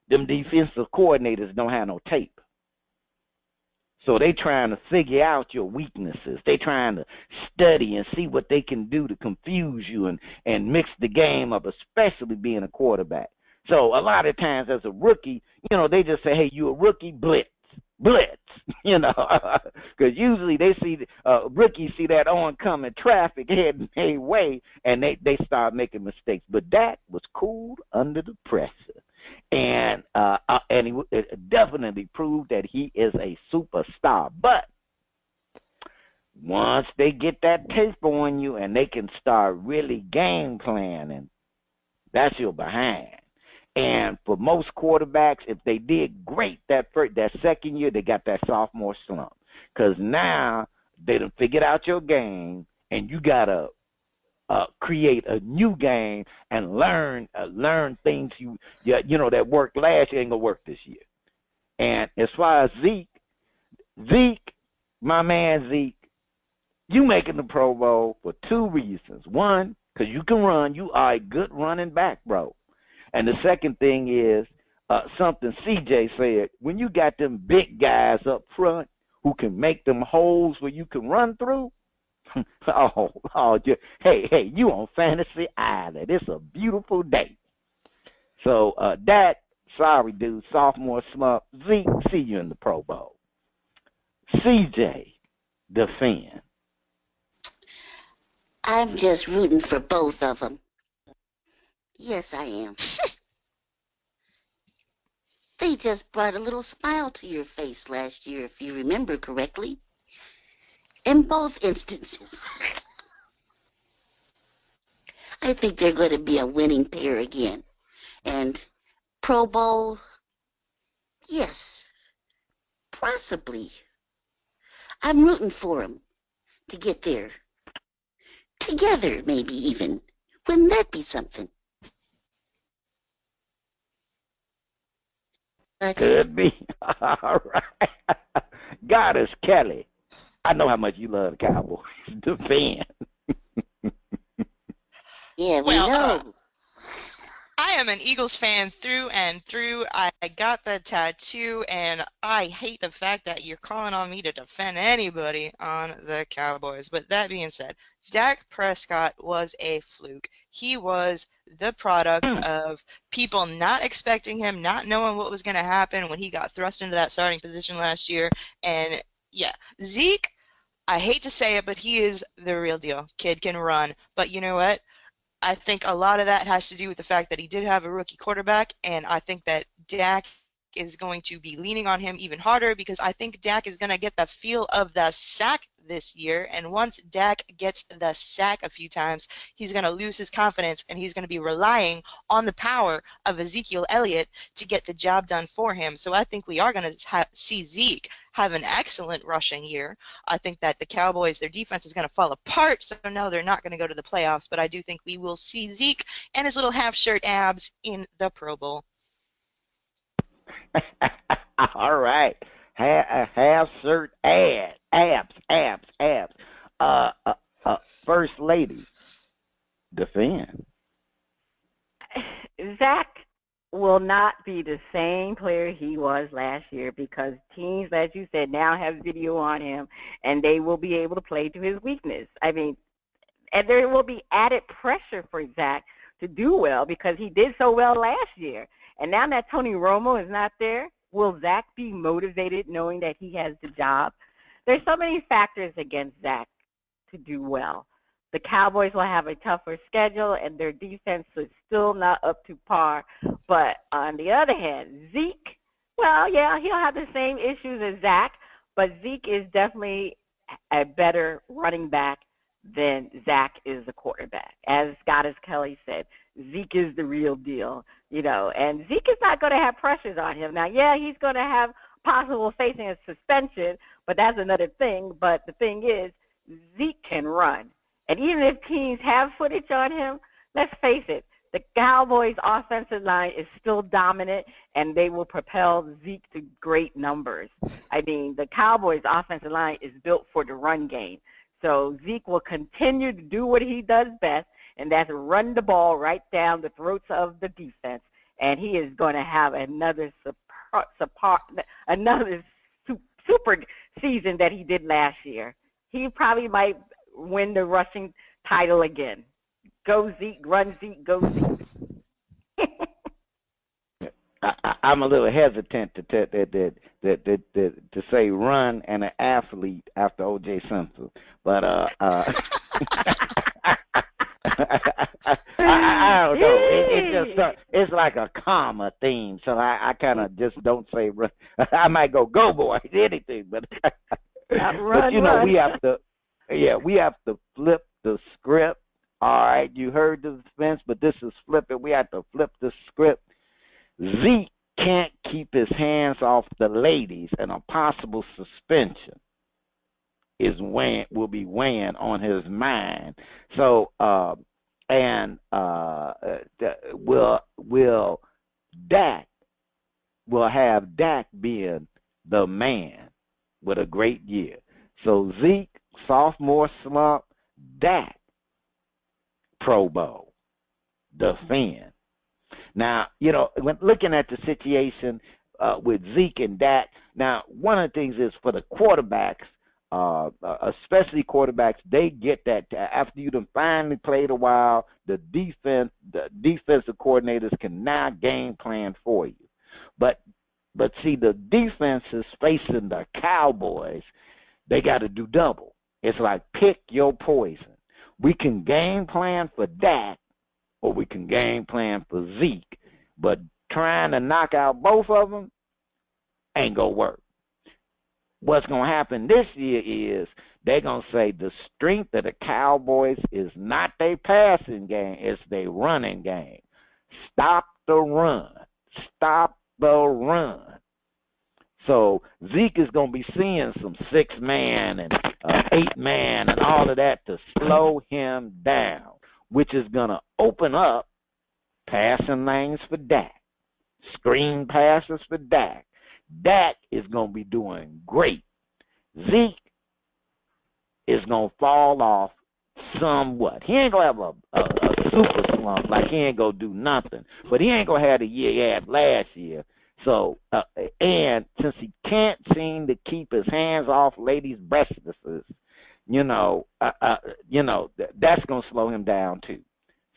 them defensive coordinators don't have no tape. So they trying to figure out your weaknesses. They trying to study and see what they can do to confuse you and mix the game up, especially being a quarterback. So a lot of times as a rookie, you know, they just say, hey, you a rookie, blitz, you know, because usually they see rookies see that oncoming traffic heading their way, and they start making mistakes. But that was cool under the pressure. And it definitely proved that he is a superstar. But once they get that tape on you and they can start really game planning, that's your behind. And for most quarterbacks, if they did great that second year, they got that sophomore slump. Because now they done figured out your game, and you got to create a new game and learn things you know that worked last year ain't gonna work this year. And as far as Zeke, my man Zeke, you making the Pro Bowl for two reasons. One, because you can run. You are a good running back, bro. And the second thing is something CJ said. When you got them big guys up front who can make them holes where you can run through, hey, you on Fantasy Island. It's a beautiful day. So Dak, sorry, dude, sophomore slump. Zeke, see you in the Pro Bowl. CJ, defend. I'm just rooting for both of them. Yes, I am. They just brought a little smile to your face last year, if you remember correctly. In both instances. I think they're going to be a winning pair again. And Pro Bowl, yes, possibly. I'm rooting for them to get there. Together, maybe even. Wouldn't that be something? But Could be. All right. Goddess Kelly. I know how much you love the Cowboys. Defend. yeah, we Well, know. I am an Eagles fan through and through. I got the tattoo, and I hate the fact that you're calling on me to defend anybody on the Cowboys. But that being said, Dak Prescott was a fluke. He was the product of people not expecting him, not knowing what was going to happen when he got thrust into that starting position last year. And yeah, Zeke, I hate to say it, but he is the real deal. Kid can run. But you know what? I think a lot of that has to do with the fact that he did have a rookie quarterback, and I think that Dak is going to be leaning on him even harder because I think Dak is going to get the feel of the sack this year, and once Dak gets the sack a few times, he's going to lose his confidence, and he's going to be relying on the power of Ezekiel Elliott to get the job done for him. So I think we are going to see Zeke have an excellent rushing year. I think that the Cowboys, their defense is going to fall apart, so no, they're not going to go to the playoffs, but I do think we will see Zeke and his little half-shirt abs in the Pro Bowl. All right. Half shirt abs. First lady, defend. Zach will not be the same player he was last year because teams, as you said, now have video on him, and they will be able to play to his weakness. I mean, and there will be added pressure for Zach to do well because he did so well last year. And now that Tony Romo is not there, will Zach be motivated knowing that he has the job? There's so many factors against Zach to do well. The Cowboys will have a tougher schedule, and their defense is still not up to par. But on the other hand, Zeke, well, yeah, he'll have the same issues as Zach, but Zeke is definitely a better running back than Zach is a quarterback. As Goddess Kelly said, Zeke is the real deal, and Zeke is not going to have pressures on him. Now, yeah, he's going to have possible facing a suspension, but that's another thing. But the thing is, Zeke can run. And even if teams have footage on him, let's face it, the Cowboys' offensive line is still dominant, and they will propel Zeke to great numbers. I mean, the Cowboys' offensive line is built for the run game. So Zeke will continue to do what he does best, and that's run the ball right down the throats of the defense. And he is going to have another super season that he did last year. He probably might win the rushing title again. Go Zeke, run Zeke, go Zeke. I'm a little hesitant to say run and an athlete after O.J. Simpson, but I don't know. It just it's like a comma theme, so I kind of just don't say run. I might go boy, anything, but run. we have to flip the script. All right, you heard the defense, but this is flipping. We have to flip the script. Zeke can't keep his hands off the ladies, and a possible suspension will be weighing on his mind. So, will have Dak being the man with a great year. So Zeke, sophomore slump, Dak, Pro Bowl, defend. Now, when looking at the situation with Zeke and Dak, now, one of the things is for the quarterbacks, especially quarterbacks, they get that after you done finally played a while. The defensive coordinators can now game plan for you. But see, the defense is facing the Cowboys. They got to do double. It's like pick your poison. We can game plan for Dak, or we can game plan for Zeke. But trying to knock out both of them ain't gonna work. What's going to happen this year is they're going to say the strength of the Cowboys is not their passing game, it's their running game. Stop the run. Stop the run. So Zeke is going to be seeing some 6-man and 8-man and all of that to slow him down, which is going to open up passing lanes for Dak, screen passes for Dak. Dak is going to be doing great. Zeke is going to fall off somewhat. He ain't going to have a super slump, like he ain't going to do nothing. But he ain't going to have the year he had last year. So, and since he can't seem to keep his hands off ladies' breastises, that's going to slow him down too.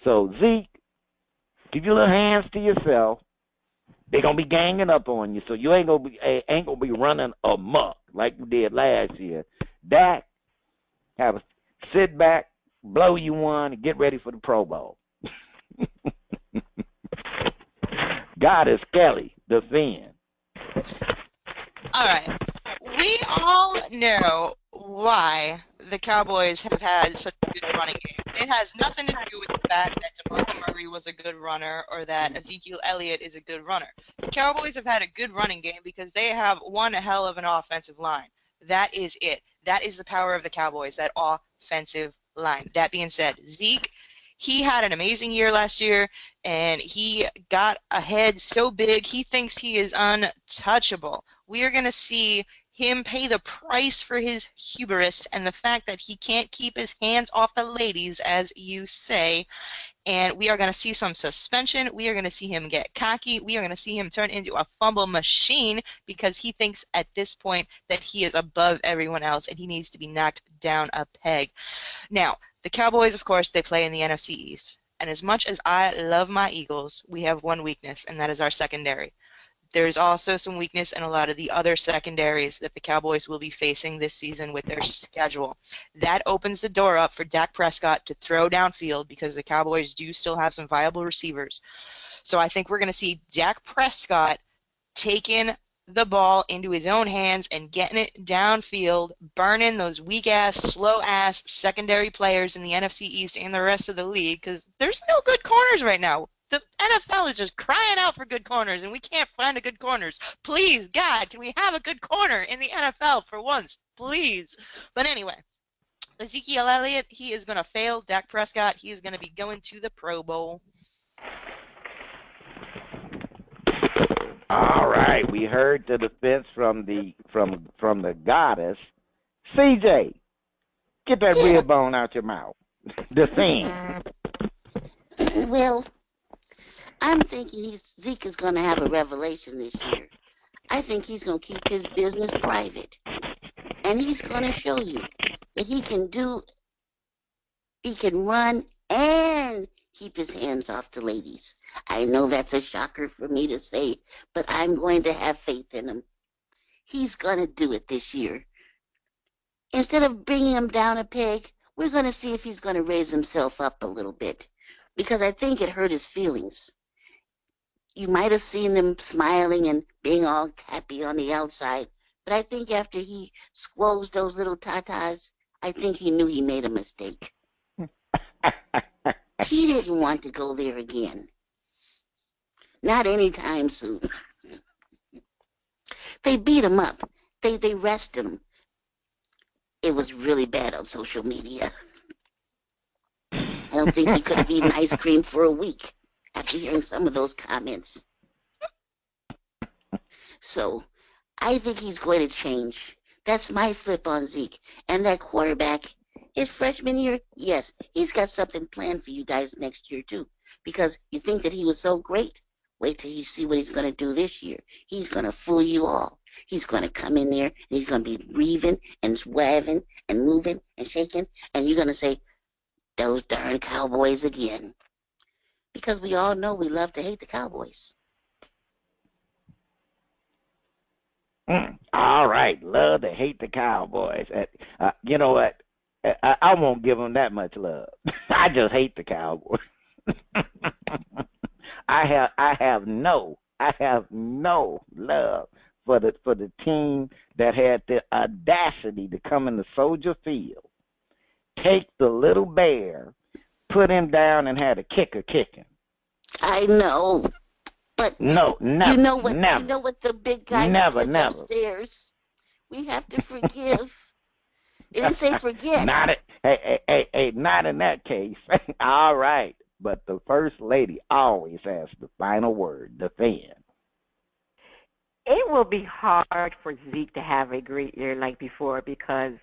So, Zeke, keep your little hands to yourself. They're gonna be ganging up on you, so you ain't gonna be running amok like you did last year. Dak, have a sit back, blow you one, and get ready for the Pro Bowl. Goddess Kelli, defend. All right. We all know why the Cowboys have had such a good running game. It has nothing to do with the fact that DeMarco Murray was a good runner or that Ezekiel Elliott is a good runner. The Cowboys have had a good running game because they have one hell of an offensive line. That is it. That is the power of the Cowboys, that offensive line. That being said, Zeke, he had an amazing year last year, and he got ahead so big he thinks he is untouchable. We are going to see him pay the price for his hubris and the fact that he can't keep his hands off the ladies, as you say. And we are going to see some suspension. We are going to see him get cocky. We are going to see him turn into a fumble machine because he thinks at this point that he is above everyone else and he needs to be knocked down a peg. Now, the Cowboys, of course, they play in the NFC East. And as much as I love my Eagles, we have one weakness, and that is our secondary. There's also some weakness in a lot of the other secondaries that the Cowboys will be facing this season with their schedule. That opens the door up for Dak Prescott to throw downfield because the Cowboys do still have some viable receivers. So I think we're going to see Dak Prescott taking the ball into his own hands and getting it downfield, burning those weak-ass, slow-ass secondary players in the NFC East and the rest of the league because there's no good corners right now. The NFL is just crying out for good corners, and we can't find a good corners. Please, God, can we have a good corner in the NFL for once? Please. But anyway, Ezekiel Elliott, he is going to fail. Dak Prescott, he is going to be going to the Pro Bowl. All right, we heard the defense from the goddess. CJ, get that rib bone out your mouth. Defend. Well, I'm thinking Zeke is going to have a revelation this year. I think he's going to keep his business private. And he's going to show you that he can run and keep his hands off the ladies. I know that's a shocker for me to say, but I'm going to have faith in him. He's going to do it this year. Instead of bringing him down a peg, we're going to see if he's going to raise himself up a little bit. Because I think it hurt his feelings. You might have seen him smiling and being all happy on the outside, but I think after he squoze those little tatas, I think he knew he made a mistake. He didn't want to go there again. Not anytime soon. They beat him up. They arrested him. It was really bad on social media. I don't think he could have eaten ice cream for a week after hearing some of those comments. So, I think he's going to change. That's my flip on Zeke. And that quarterback, his freshman year, yes, he's got something planned for you guys next year too. Because you think that he was so great, wait till you see what he's going to do this year. He's going to fool you all. He's going to come in there, and he's going to be breathing and waving and moving and shaking, and you're going to say, those darn Cowboys again. Because we all know we love to hate the Cowboys. All right, love to hate the Cowboys. You know what? I won't give them that much love. I just hate the Cowboys. I have no love for the team that had the audacity to come in the Soldier Field, take the little bear, put him down, and had a kicker kicking. I know, but no, never, you know what? Never, you know what the big guy says upstairs. We have to forgive. It didn't say forget. Not in that case. All right, but the First Lady always has the final word. The fan. It will be hard for Zeke to have a great year like before because,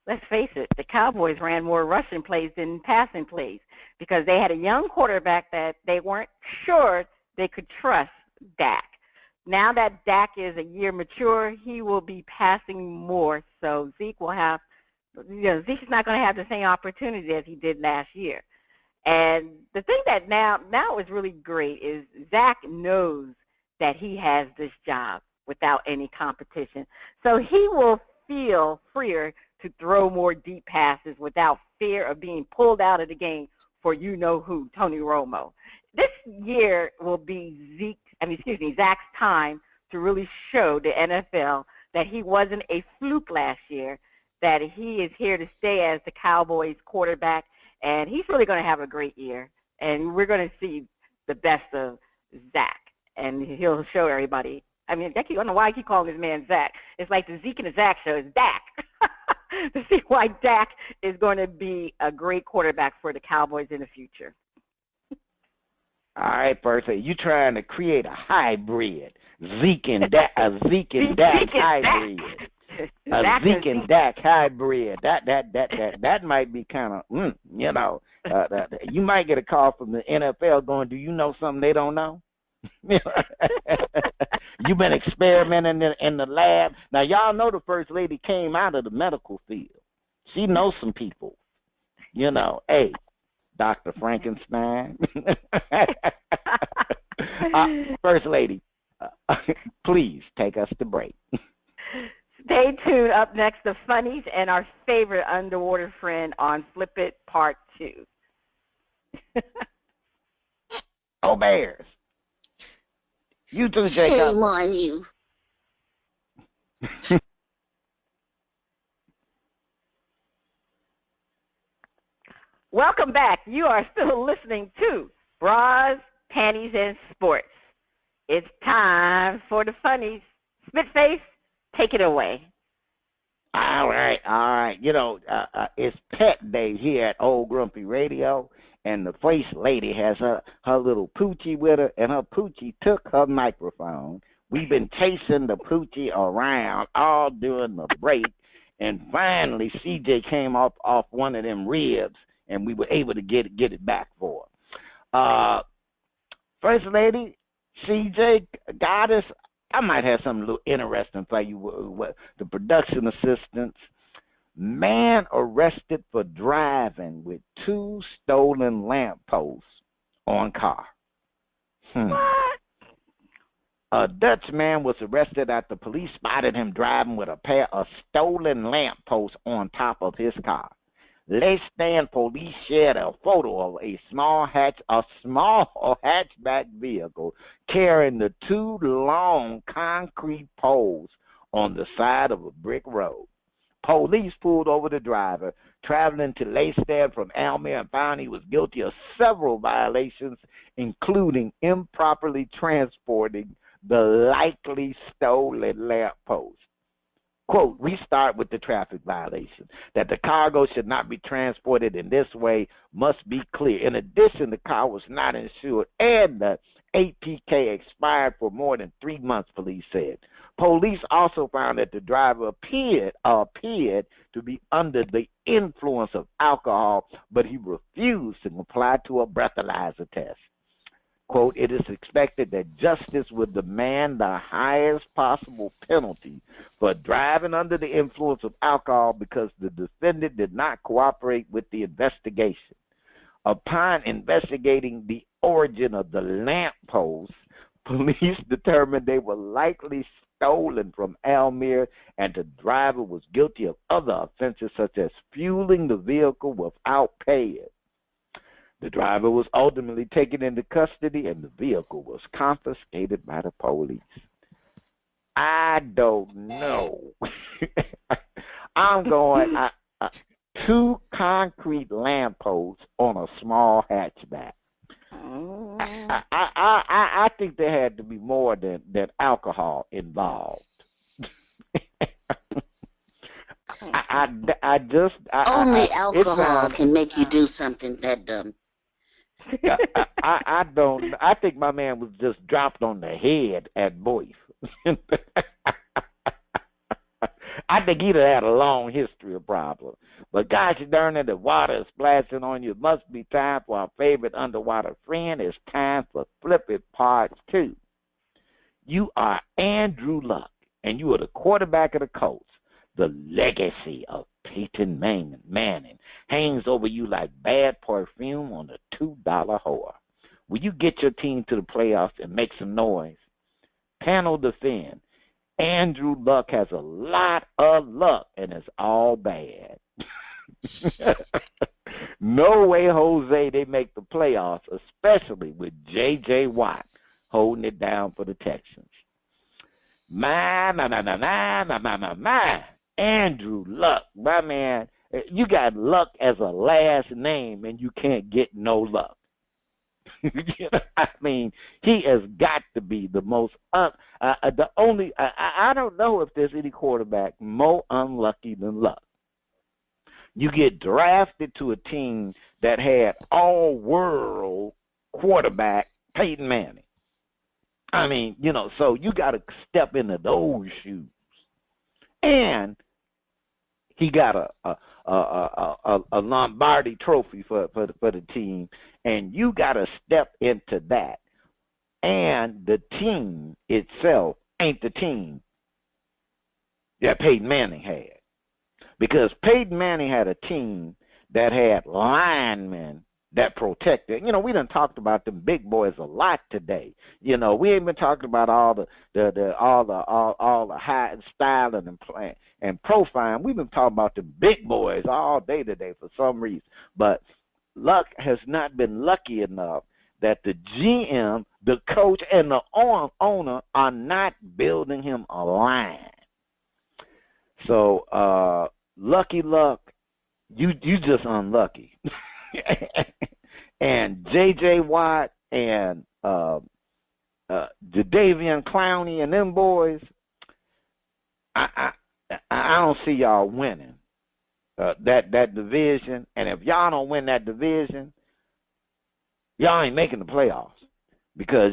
let's face it, the Cowboys ran more rushing plays than passing plays because they had a young quarterback that they weren't sure they could trust, Dak. Now that Dak is a year mature, he will be passing more, so Zeke will have, Zeke's not going to have the same opportunity as he did last year. And the thing that now is really great is Zach knows that he has this job without any competition. So he will feel freer to throw more deep passes without fear of being pulled out of the game for you-know-who, Tony Romo. This year will be Zach's time to really show the NFL that he wasn't a fluke last year, that he is here to stay as the Cowboys quarterback, and he's really going to have a great year. And we're going to see the best of Zach, and he'll show everybody. I don't know why I keep calling this man Zach. It's like the Zeke and the Zach show. It's Dak. To see why Dak is going to be a great quarterback for the Cowboys in the future. All right, Bertha, you trying to create a hybrid, Zeke and Dak hybrid. A Zeke and Dak hybrid. That might be kind of, you might get a call from the NFL going, do you know something they don't know? You've been experimenting in the lab. Now, y'all know the First Lady came out of the medical field. She knows some people. Hey, Dr. Frankenstein. First Lady, please take us to break. Stay tuned. Up next, the funnies and our favorite underwater friend on Flip It Part 2. Oh, Bears. You too, Jacob. Shame on you. Welcome back. You are still listening to Bras, Panties, and Sports. It's time for the funnies. Spitface, take it away. All right. It's Pet Day here at Old Grumpy Radio, and the First Lady has her little poochie with her, and her poochie took her microphone. We've been chasing the poochie around all during the break, and finally CJ came off one of them ribs, and we were able to get it back for her. First Lady, CJ, Goddess, I might have something a little interesting for you. The production assistants. Man arrested for driving with 2 stolen lampposts on car. What? A Dutch man was arrested after police spotted him driving with a pair of stolen lampposts on top of his car. Leystand police shared a photo of a small hatchback vehicle carrying the 2 long concrete poles on the side of a brick road. Police pulled over the driver, traveling to Leystand from Almere, and found he was guilty of several violations, including improperly transporting the likely stolen lamppost. Quote, we start with the traffic violation. That the cargo should not be transported in this way must be clear. In addition, the car was not insured, and the APK expired for more than 3 months, police said. Police also found that the driver appeared to be under the influence of alcohol, but he refused to comply to a breathalyzer test. Quote, it is expected that justice would demand the highest possible penalty for driving under the influence of alcohol because the defendant did not cooperate with the investigation. Upon investigating the origin of the lamp posts, police determined they were likely stolen from Almere and the driver was guilty of other offenses such as fueling the vehicle without paying. The driver was ultimately taken into custody and the vehicle was confiscated by the police. I don't know. I'm going 2 concrete lampposts on a small hatchback. I think there had to be more than alcohol involved. Only alcohol can make you do something that dumb. I think my man was just dropped on the head at birth. I think he'd have had a long history of problems. But gosh darn it, the water is splashing on you. It must be time for our favorite underwater friend. It's time for Flip It Part 2. You are Andrew Luck, and you are the quarterback of the Colts. The legacy of Peyton Manning hangs over you like bad perfume on a $2 whore. Will you get your team to the playoffs and make some noise? Panel defend. Andrew Luck has a lot of luck, and it's all bad. No way, Jose, they make the playoffs, especially with J.J. Watt holding it down for the Texans. My. Andrew Luck, my man, you got Luck as a last name, and you can't get no luck. I mean, he has got to be the most the only. I don't know if there's any quarterback more unlucky than Luck. You get drafted to a team that had all-world quarterback Peyton Manning. I mean, so you got to step into those shoes, and he got a Lombardi trophy for the team, and you got to step into that. And the team itself ain't the team that Peyton Manning had. Because Peyton Manning had a team that had linemen that protected. We done talked about them big boys a lot today. We ain't been talking about all the high styling and profiling. We've been talking about the big boys all day today for some reason. But Luck has not been lucky enough that the GM, the coach, and the owner are not building him a line. So, Lucky Luck, you just unlucky. And J.J. Watt and Jadeveon Clowney and them boys, I don't see y'all winning that division. And if y'all don't win that division, y'all ain't making the playoffs. Because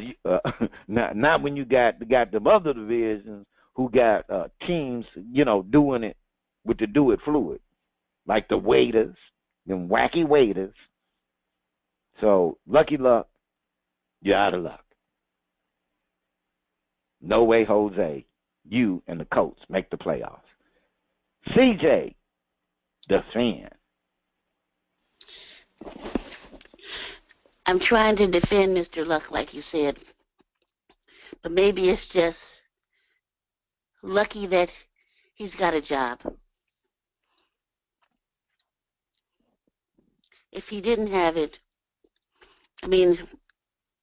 not when you got them other divisions who got teams, doing it with the do it fluid, like the Waiters, them wacky Waiters. So, Lucky Luck, you're out of luck. No way, Jose. You and the Colts make the playoffs. CJ, the fan. I'm trying to defend Mr. Luck, like you said. But maybe it's just lucky that he's got a job. If he didn't have it,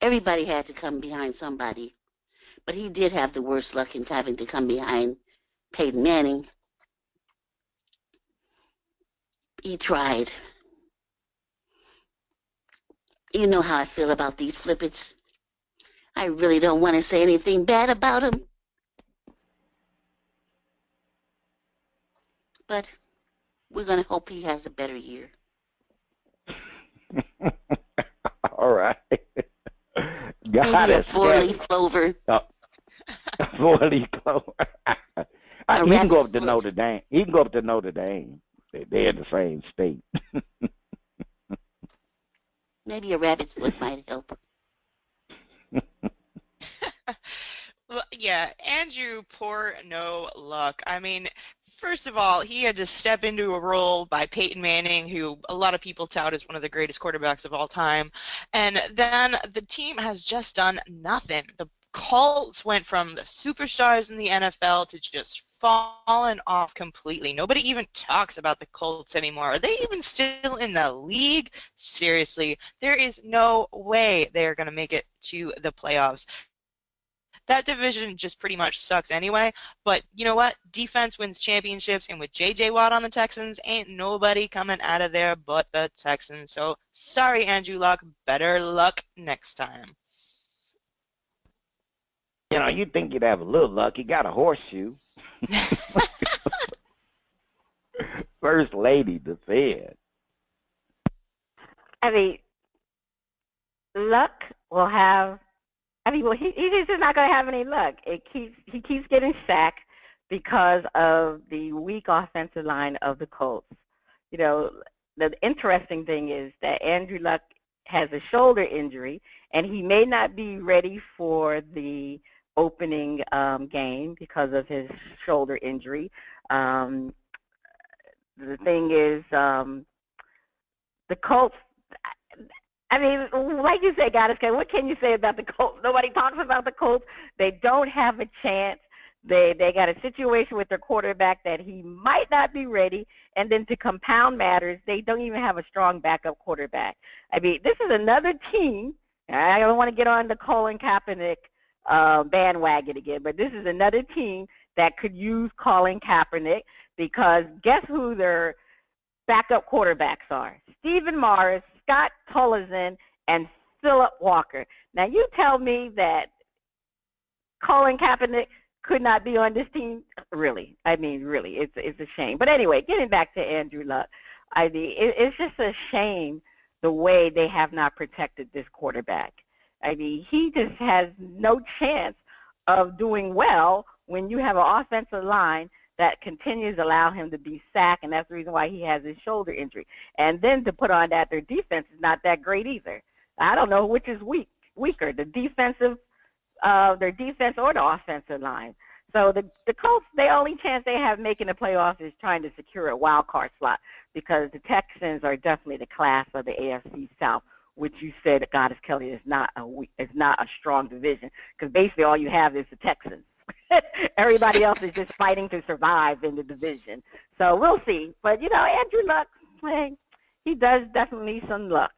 everybody had to come behind somebody. But he did have the worst luck in having to come behind Peyton Manning. He tried. You know how I feel about these flippets. I really don't want to say anything bad about him. But we're going to hope he has a better year. All right. Maybe a four-leaf clover. Four-leaf clover. He can go up to Notre Dame. He can go up to Notre Dame. They're in the same state. Maybe a rabbit's foot might help. Yeah, Andrew, poor no luck. I mean, first of all, he had to step into a role by Peyton Manning, who a lot of people tout as one of the greatest quarterbacks of all time. And then the team has just done nothing. The Colts went from the superstars in the NFL to just fallen off completely. Nobody even talks about the Colts anymore. Are they even still in the league? Seriously, there is no way they're going to make it to the playoffs. That division just pretty much sucks anyway. But you know what? Defense wins championships, and with J.J. Watt on the Texans, ain't nobody coming out of there but the Texans. So sorry, Andrew Luck. Better luck next time. You know, you think you'd have a little luck. You got a horseshoe. First lady defend. I mean, Luck will have. I mean, well, he's just not going to have any luck. He keeps getting sacked because of the weak offensive line of the Colts. You know, the interesting thing is that Andrew Luck has a shoulder injury, and he may not be ready for the opening game because of his shoulder injury. The thing is, the Colts. I mean, like you said, Goddess, what can you say about the Colts? Nobody talks about the Colts. They don't have a chance. They got a situation with their quarterback that he might not be ready, and then to compound matters, they don't even have a strong backup quarterback. I mean, this is another team. I don't want to get on the Colin Kaepernick bandwagon again, but this is another team that could use Colin Kaepernick because guess who their backup quarterbacks are? Stephen Morris, Scott Tolzien, and Philip Walker. Now, you tell me that Colin Kaepernick could not be on this team? Really? I mean, really, it's a shame. But anyway, getting back to Andrew Luck, I mean, it's just a shame the way they have not protected this quarterback. I mean, he just has no chance of doing well when you have an offensive line that continues to allow him to be sacked, and that's the reason why he has his shoulder injury. And then to put on that, their defense is not that great either. I don't know which is weaker, their defense or the offensive line. So the Colts, the only chance they have making the playoffs is trying to secure a wild card slot because the Texans are definitely the class of the AFC South, which you said, Goddess Kelli, is not a strong division because basically all you have is the Texans. Everybody else is just fighting to survive in the division. So we'll see. But, you know, Andrew Luck, hey, he does definitely need some luck.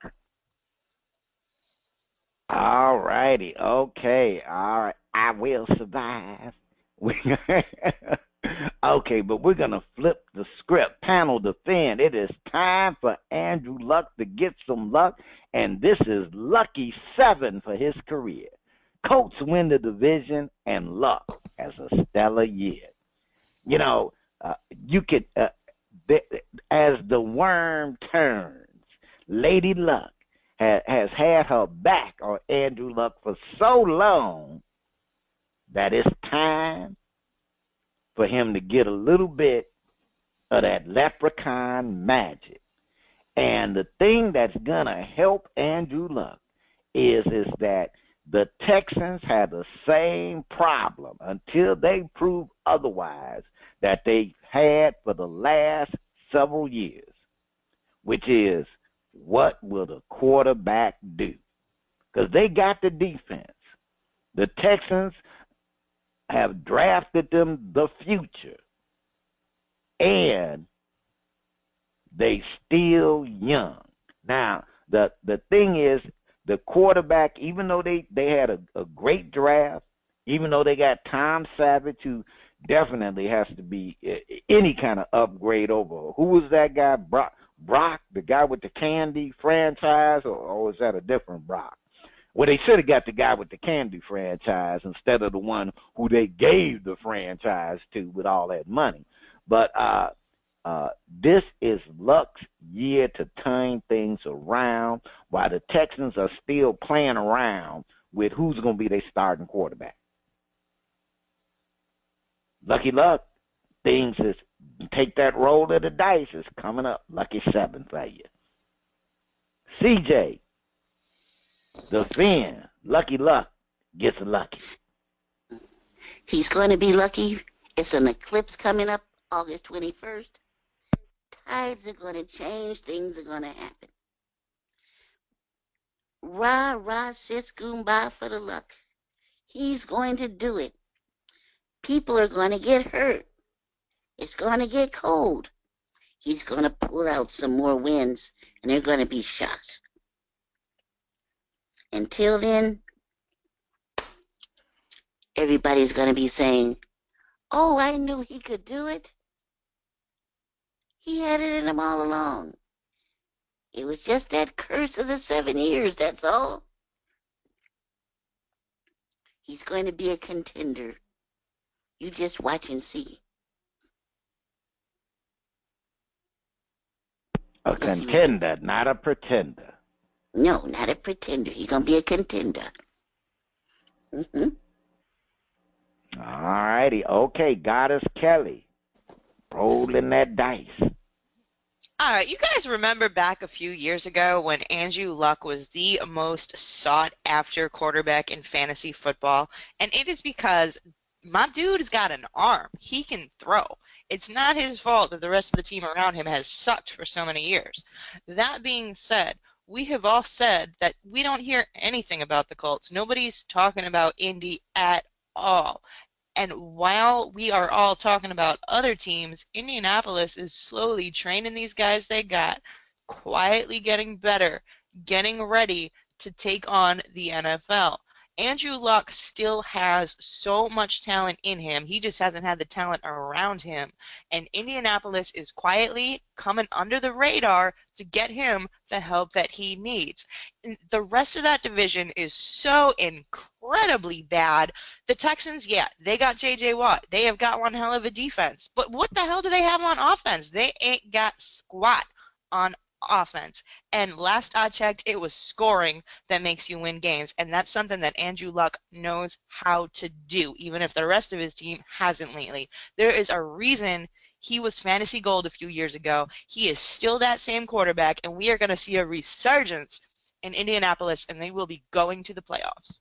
All righty. Okay. All right. I will survive. Okay, but we're going to flip the script. Panel defend. It is time for Andrew Luck to get some luck, and this is lucky 7 for his career. Colts win the division, and Luck has a stellar year. You know, you could, as the worm turns, Lady Luck has had her back on Andrew Luck for so long that it's time for him to get a little bit of that leprechaun magic. And the thing that's going to help Andrew Luck is that the Texans have the same problem until they prove otherwise that they've had for the last several years, which is what will the quarterback do? Because they got the defense. The Texans have drafted them the future, and they still young. Now, the thing is, the quarterback, even though they had a great draft, even though they got Tom Savage, who definitely has to be any kind of upgrade over. Who was that guy? Brock, the guy with the candy franchise, or was that a different Brock? Well, they should have got the guy with the candy franchise instead of the one who they gave the franchise to with all that money. But this is Luck's year to turn things around while the Texans are still playing around with who's going to be their starting quarterback. Lucky Luck, things is take that roll of the dice is coming up. Lucky 7 for you. CJ, the Finn, Lucky Luck gets lucky. He's going to be lucky. It's an eclipse coming up August 21st. Tides are going to change. Things are going to happen. Rah, rah, sis, goomba for the luck. He's going to do it. People are going to get hurt. It's going to get cold. He's going to pull out some more wins, and they're going to be shocked. Until then, everybody's going to be saying, oh, I knew he could do it. He had it in him all along. It was just that curse of the 7 years, that's all. He's going to be a contender. You just watch and see. A contender, not a pretender. No, not a pretender. He's going to be a contender. Mm-hmm. All righty. Okay, Goddess Kelly. Rolling that dice. All right, you guys remember back a few years ago when Andrew Luck was the most sought-after quarterback in fantasy football? And it is because my dude has got an arm. He can throw. It's not his fault that the rest of the team around him has sucked for so many years. That being said, we have all said that we don't hear anything about the Colts. Nobody's talking about Indy at all. And while we are all talking about other teams, Indianapolis is slowly training these guys they got, quietly getting better, getting ready to take on the NFL. Andrew Luck still has so much talent in him. He just hasn't had the talent around him. And Indianapolis is quietly coming under the radar to get him the help that he needs. The rest of that division is so incredibly bad. The Texans, yeah, they got J.J. Watt. They have got one hell of a defense. But what the hell do they have on offense? They ain't got squat on offense. And last I checked, it was scoring that makes you win games. And that's something that Andrew Luck knows how to do, even if the rest of his team hasn't lately. There is a reason he was fantasy gold a few years ago. He is still that same quarterback, and we are going to see a resurgence in Indianapolis, and they will be going to the playoffs.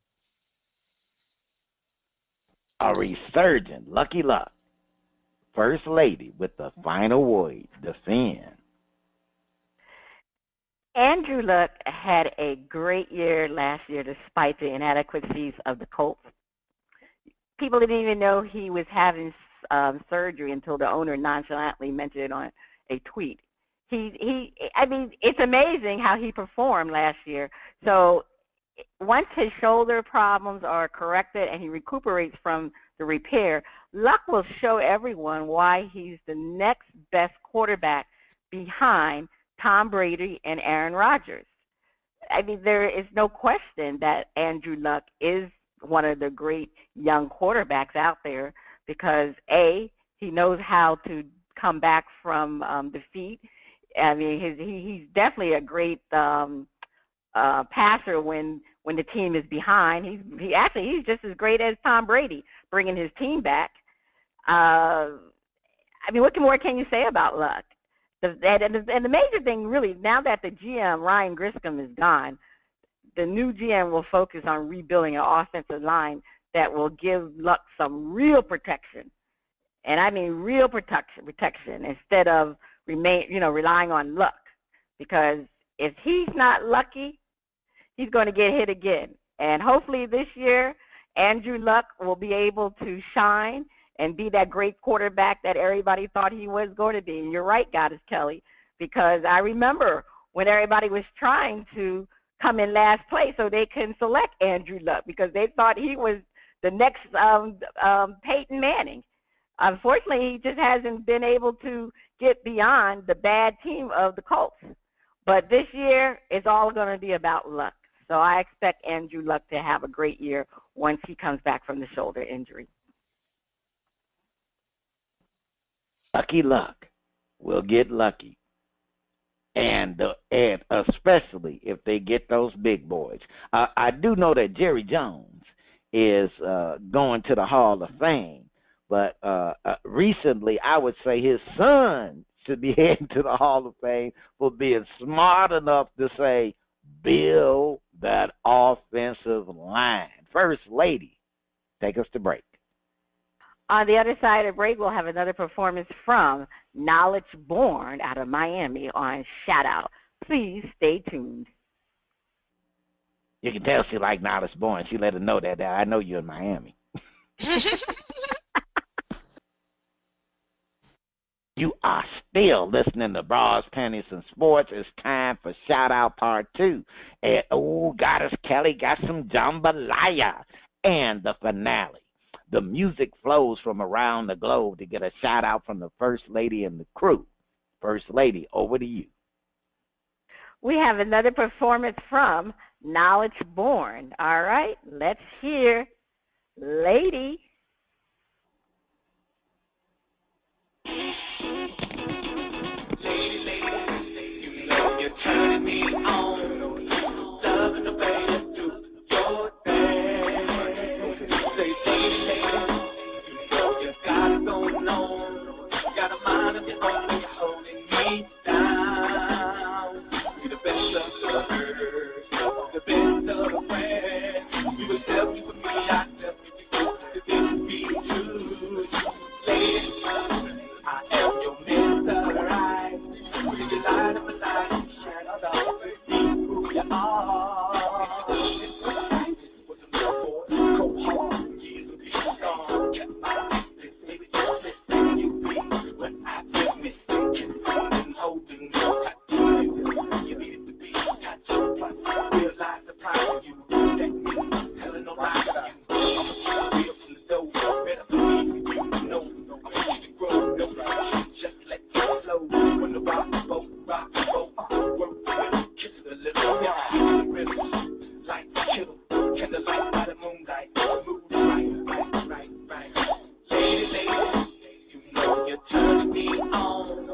A resurgent Lucky Luck. First Lady with the final word, defend. Andrew Luck had a great year last year despite the inadequacies of the Colts. People didn't even know he was having surgery until the owner nonchalantly mentioned it on a tweet. I mean, it's amazing how he performed last year. So once his shoulder problems are corrected and he recuperates from the repair, Luck will show everyone why he's the next best quarterback behind Tom Brady and Aaron Rodgers. I mean, there is no question that Andrew Luck is one of the great young quarterbacks out there because, A, he knows how to come back from defeat. I mean, he's definitely a great passer when the team is behind. He's just as great as Tom Brady, bringing his team back. I mean, what more can you say about Luck? And the major thing, really, now that the GM, Ryan Griscom, is gone, the new GM will focus on rebuilding an offensive line that will give Luck some real protection. And I mean real protection instead of relying on luck. Because if he's not lucky, he's going to get hit again. And hopefully this year, Andrew Luck will be able to shine and be that great quarterback that everybody thought he was going to be. And you're right, Goddess Kelly, because I remember when everybody was trying to come in last place so they can select Andrew Luck because they thought he was the next Peyton Manning. Unfortunately, he just hasn't been able to get beyond the bad team of the Colts. But this year, it's all going to be about luck. So I expect Andrew Luck to have a great year once he comes back from the shoulder injury. Lucky Luck will get lucky. And especially if they get those big boys. I do know that Jerry Jones is going to the Hall of Fame. But recently, I would say his son should be heading to the Hall of Fame for being smart enough to say, build that offensive line. First Lady, take us to break. On the other side of the break, we'll have another performance from Knowledge Born out of Miami on Shout Out. Please stay tuned. You can tell she like Knowledge Born. She let her know that I know you're in Miami. You are still listening to Bras, Panties, and Sports. It's time for Shout Out Part 2. And, Goddess Kelli got some jambalaya. And the finale. The music flows from around the globe to get a shout out from the First Lady and the crew. First Lady, over to you. We have another performance from Knowledge Born. All right, let's hear Lady. Lady, you know you're turning me on. Loving the way you do your thing. Say, lady, you know you got it going on. Got a mind of your own, you're holding me down. You're the best of the best of the friends. You will tell me with me, I tell you, this be true. Lady, I am your Mr. Right. With the light of the light, shine on the be who you are. What's a little boy, go hard, years of being gone. Kept my distance, maybe just listen you be. When I feel mistaken, and holding you, I do you needed to be. Got your plus, realize the price of you. That means telling no lies about you. I'm a keep real from the door, better believe me, you know. I'm to grow, no right, just let it flow. When the rock the boat, work together, kiss it a little, yeah, rhythm, light the kittle, candlelight by the moonlight, move right. Lady, you know you're turning me on,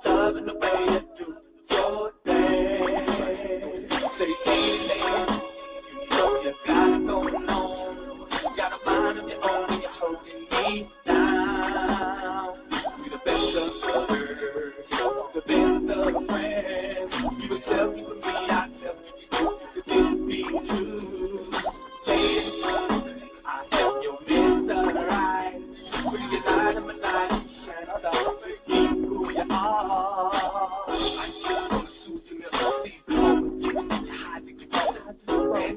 loving the way you do your thing. Say, lady, you know you got it going on, got a mind of your own, you're holding me down. You're the best of the world, the best of friends. You will tell me with me, I tell you, this be true. Lady, I am your Mr. Right. With your light of my light, shine on the be who you are. I just want to soothe you, never see the moment. Hide the control. And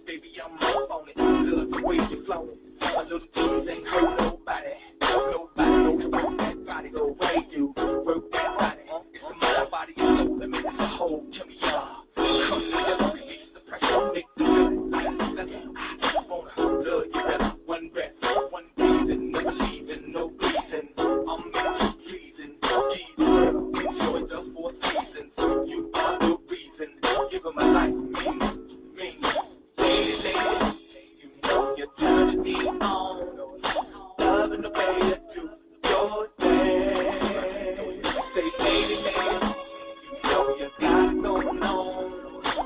baby, I'm up on it. Love the way you flow. A little tease ain't hurt nobody. Nobody knows that body go way you work that body. It's a mind, body, and soul that makes the whole to me, y'all. Come together, release the pressure, make the feeling. I wanna love you better. One breath, one breathing, never leaving, no reason. I'm making you pleasing. Gee, girl, enjoy the 4 seasons. You are the reason. Give her my life, mean. Lady, you know you're turning me on. Loving the way you do your thing. Say, lady, you know you got it going on.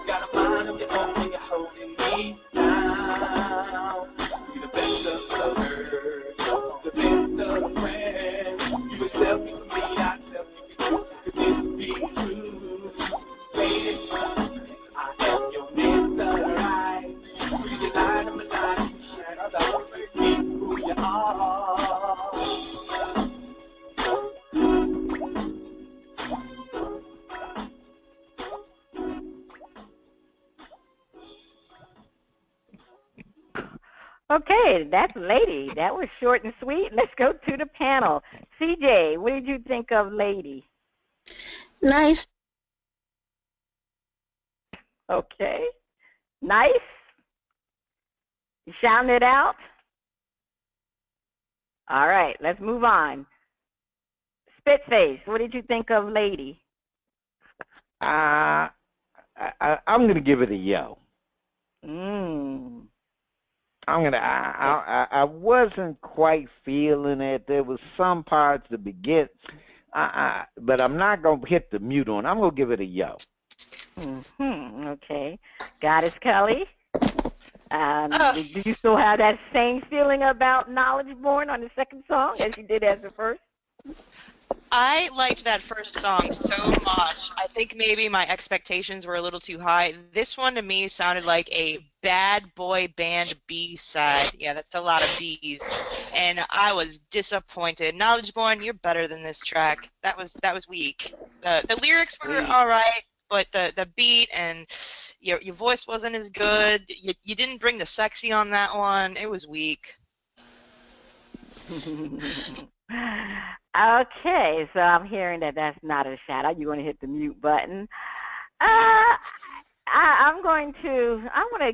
Got a mind of your own and you're holding me down. You're the best of the world, the best of the friends. You will tell me with me, I tell you, this be true. Lady, I am your Mr. Right. With your light of my life, shine on the be who you are. Okay, that's Lady. That was short and sweet. Let's go to the panel. CJ, what did you think of Lady? Nice. Okay. Nice? You shouting it out? All right, let's move on. Spitface, what did you think of Lady? I'm going to give it a yo. I wasn't quite feeling it. There was some parts to begin, but I'm not going to hit the mute on. I'm going to give it a yo. Okay. Goddess Kelli, do you still have that same feeling about Knowledge Born on the second song as you did as the first? I liked that first song so much. I think maybe my expectations were a little too high. This one to me sounded like a bad boy band B-side. Yeah, that's a lot of B's. And I was disappointed. Knowledge Born, you're better than this track. That was weak. The lyrics were Sweet. all right, but the beat and your voice wasn't as good. You didn't bring the sexy on that one. It was weak. Okay, so I'm hearing that that's not a shout out. You're going to hit the mute button. Uh, I'm going to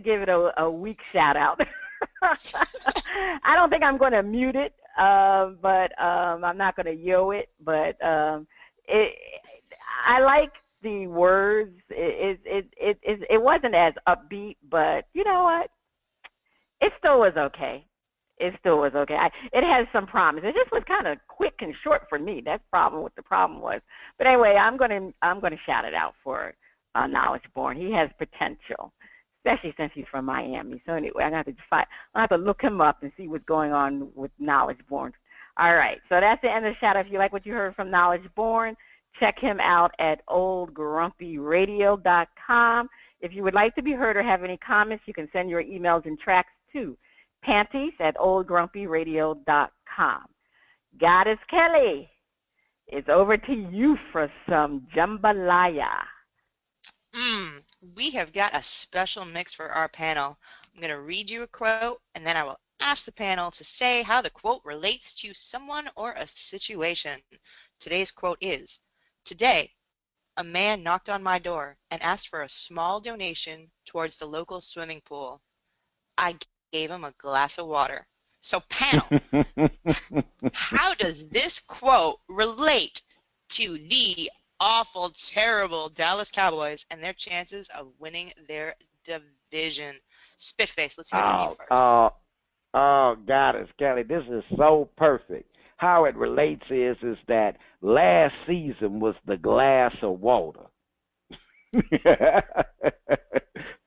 give it a weak shout out. I don't think I'm going to mute it, but I'm not going to yo it. But it, I like the words. It wasn't as upbeat, but you know what? It still was okay. It still was okay. It has some promise. It just was kind of quick and short for me. That's problem what the problem was. But anyway, I'm gonna shout it out for Knowledge Born. He has potential, especially since he's from Miami. So anyway, I have to look him up and see what's going on with Knowledge Born. All right, so that's the end of the shout out. If you like what you heard from Knowledge Born, check him out at oldgrumpyradio.com. If you would like to be heard or have any comments, you can send your emails and tracks to Panties at oldgrumpyradio.com. Goddess Kelli, it's over to you for some jambalaya. We have got a special mix for our panel. I'm going to read you a quote, and then I will ask the panel to say how the quote relates to someone or a situation. Today's quote is, "Today, a man knocked on my door and asked for a small donation towards the local swimming pool. I gave him a glass of water." So panel, how does this quote relate to the awful, terrible Dallas Cowboys and their chances of winning their division? Spitface, let's hear from you Oh, first. Goddess Kelly, this is so perfect. How it relates is that last season was the glass of water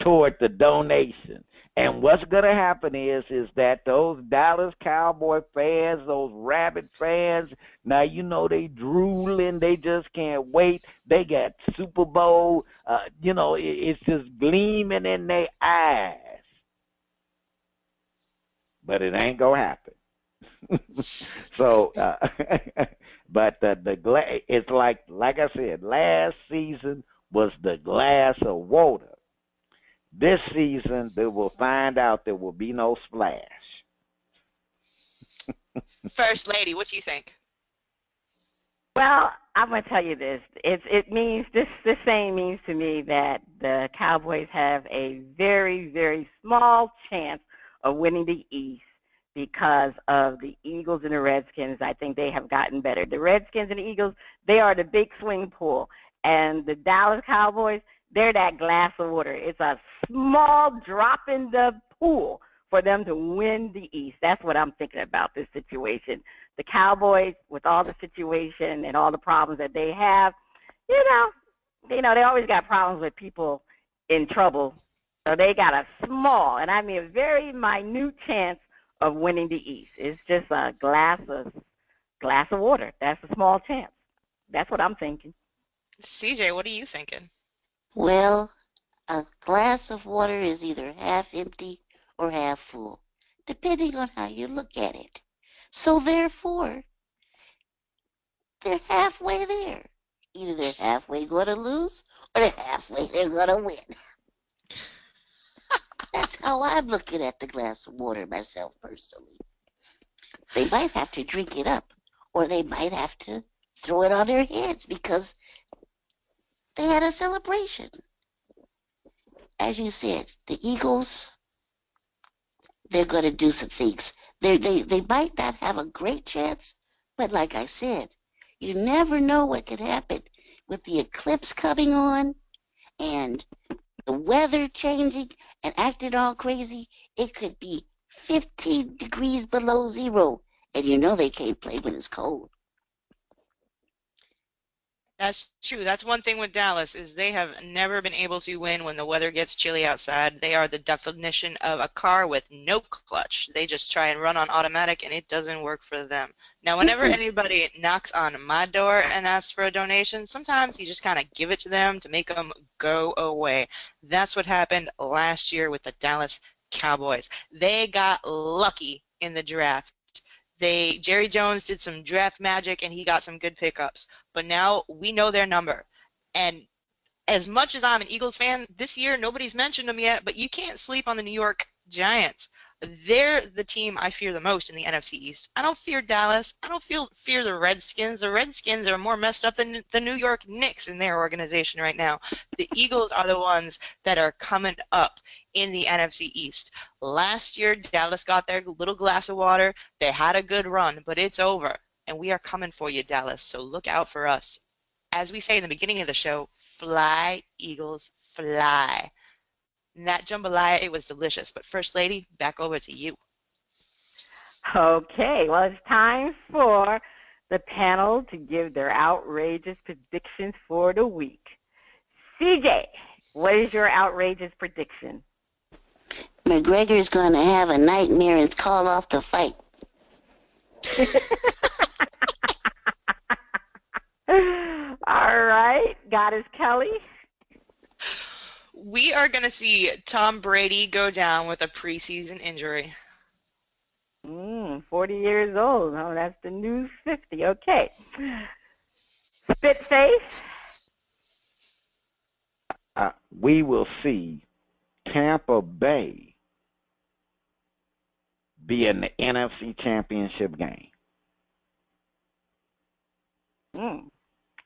toward the donation. And what's gonna happen is that those Dallas Cowboy fans, those Rabbit fans, now you know they drooling, they just can't wait. They got Super Bowl, it's just gleaming in their eyes, but it ain't gonna happen. So, but it's like I said, last season was the glass of water. This season, they will find out there will be no splash. First Lady, what do you think? Well, I'm gonna tell you this. It means this saying means to me that the Cowboys have a very, very small chance of winning the East because of the Eagles and the Redskins. I think they have gotten better. The Redskins and the Eagles, they are the big swing pool. And the Dallas Cowboys, they're that glass of water. It's a small drop in the pool for them to win the East. That's what I'm thinking about this situation. The Cowboys, with all the situation and all the problems that they have, they always got problems with people in trouble. So they got a small, and I mean a very minute chance of winning the East. It's just a glass of water. That's a small chance. That's what I'm thinking. CJ, what are you thinking? Well, a glass of water is either half empty or half full, depending on how you look at it. So therefore, they're halfway there. Either they're halfway going to lose or they're halfway they're going to win. That's how I'm looking at the glass of water myself personally. They might have to drink it up, or they might have to throw it on their heads because they had a celebration. As you said, the Eagles, they're going to do some things. They might not have a great chance, but like I said, you never know what could happen with the eclipse coming on and the weather changing and acting all crazy. It could be 15 degrees below zero, and you know they can't play when it's cold. That's true. That's one thing with Dallas is they have never been able to win when the weather gets chilly outside. They are the definition of a car with no clutch. They just try and run on automatic and it doesn't work for them. Now, whenever anybody knocks on my door and asks for a donation, sometimes you just kind of give it to them to make them go away. That's what happened last year with the Dallas Cowboys. They got lucky in the draft. Jerry Jones did some draft magic and he got some good pickups. But now we know their number. And as much as I'm an Eagles fan, this year nobody's mentioned them yet, but you can't sleep on the New York Giants. They're the team I fear the most in the NFC East. I don't fear Dallas. I don't fear the Redskins. The Redskins are more messed up than the New York Knicks in their organization right now. The Eagles are the ones that are coming up in the NFC East. Last year, Dallas got their little glass of water. They had a good run, but it's over. And we are coming for you, Dallas, so look out for us. As we say in the beginning of the show, fly, Eagles, fly. And that jambalaya, it was delicious. But First Lady, back over to you. Okay, well, it's time for the panel to give their outrageous predictions for the week. CJ, what is your outrageous prediction? McGregor's going to have a nightmare and call off the fight. All right, Goddess Kelli. We are going to see Tom Brady go down with a preseason injury. 40 years old. Oh, that's the new 50. Okay. Spitface. We will see Tampa Bay be in the NFC Championship game.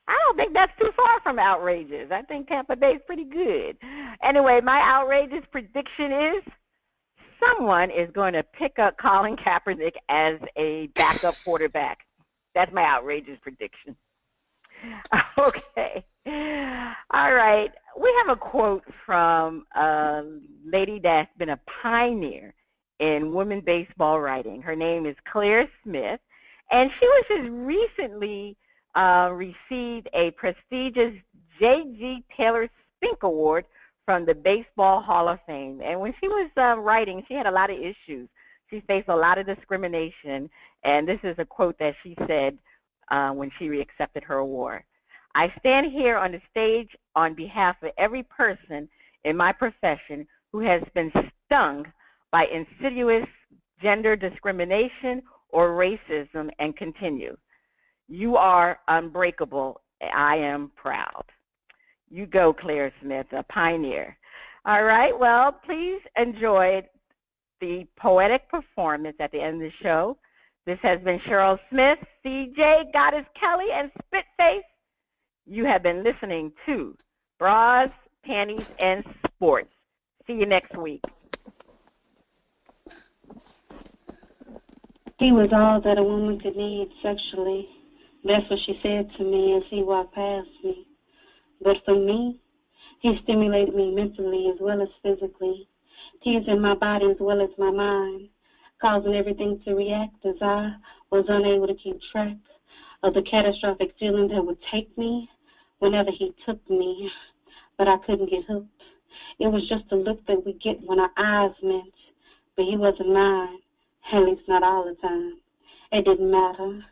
I don't think that's too far from outrageous. I think Tampa Bay is pretty good. Anyway, my outrageous prediction is someone is going to pick up Colin Kaepernick as a backup quarterback. That's my outrageous prediction. Okay. All right. We have a quote from a lady that's been a pioneer in women baseball writing. Her name is Claire Smith, and she was just recently received a prestigious J.G. Taylor Spink Award from the Baseball Hall of Fame. And when she was writing, she had a lot of issues. She faced a lot of discrimination, and this is a quote that she said when she accepted her award. I stand here on the stage on behalf of every person in my profession who has been stung by insidious gender discrimination or racism and continue. You are unbreakable. I am proud. You go, Claire Smith, a pioneer. All right, well, please enjoy the poetic performance at the end of the show. This has been Cheryl Smith, CJ, Goddess Kelli, and Spitface. You have been listening to Bras, Panties, and Sports. See you next week. He was all that a woman could need sexually. That's what she said to me as he walked past me. But for me, he stimulated me mentally as well as physically, teasing my body as well as my mind, causing everything to react as I was unable to keep track of the catastrophic feeling that would take me whenever he took me, but I couldn't get hooked. It was just a look that we get when our eyes met, but he wasn't mine, at least not all the time. It didn't matter,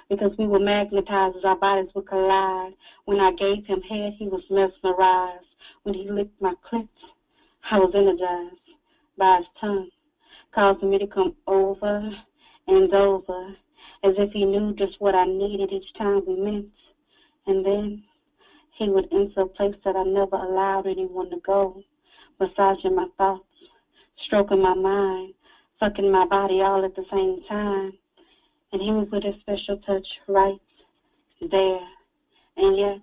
because we were magnetized as our bodies would collide. When I gave him head, he was mesmerized. When he licked my clit, I was energized by his tongue, causing me to come over and over, as if he knew just what I needed each time we met. And then he would enter a place that I never allowed anyone to go, massaging my thoughts, stroking my mind, fucking my body all at the same time. And he would put a special touch right there. And yes,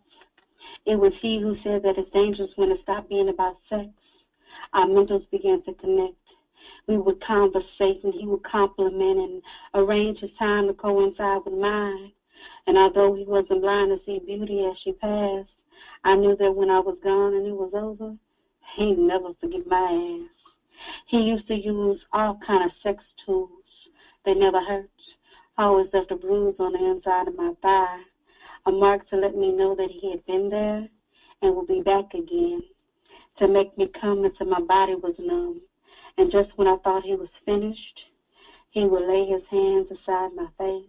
it was he who said that it's dangerous when it stopped being about sex. Our mentals began to connect. We would conversate, and he would compliment and arrange his time to coincide with mine. And although he wasn't blind to see beauty as she passed, I knew that when I was gone and it was over, he'd never forget my ass. He used to use all kind of sex tools. They never hurt. I always left a bruise on the inside of my thigh. a mark to let me know that he had been there and would be back again, to make me come until my body was numb. And just when I thought he was finished, he would lay his hands aside my face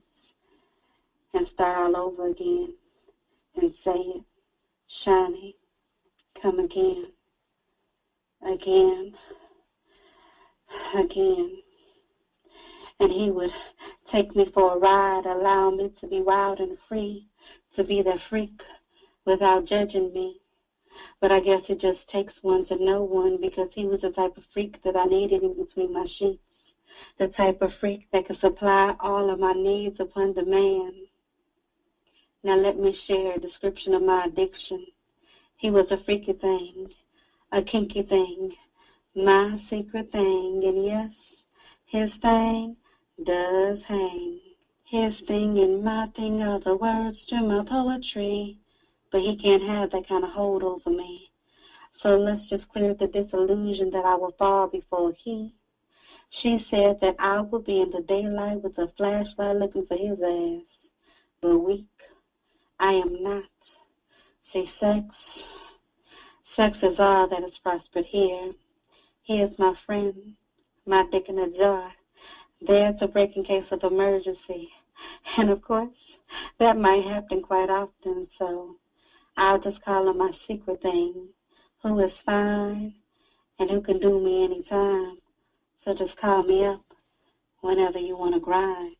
and start all over again and say it, Shiny, come again, again, again. And he would take me for a ride, allow me to be wild and free, to be that freak without judging me. But I guess it just takes one to know one, because he was the type of freak that I needed in between my sheets, the type of freak that could supply all of my needs upon demand. Now let me share a description of my addiction. He was a freaky thing, a kinky thing, my secret thing, and yes, his thing does hang. His thing and my thing are the words to my poetry, but he can't have that kind of hold over me. So let's just clear the disillusion that I will fall before he. She said that I will be in the daylight with a flashlight looking for his ass, but weak, I am not. See, sex is all that is prospered here. He is my friend, my dick in a jar, there to break in case of emergency. And of course, that might happen quite often, so I'll just call him my secret thing, who is fine and who can do me anytime. So just call me up whenever you want to grind.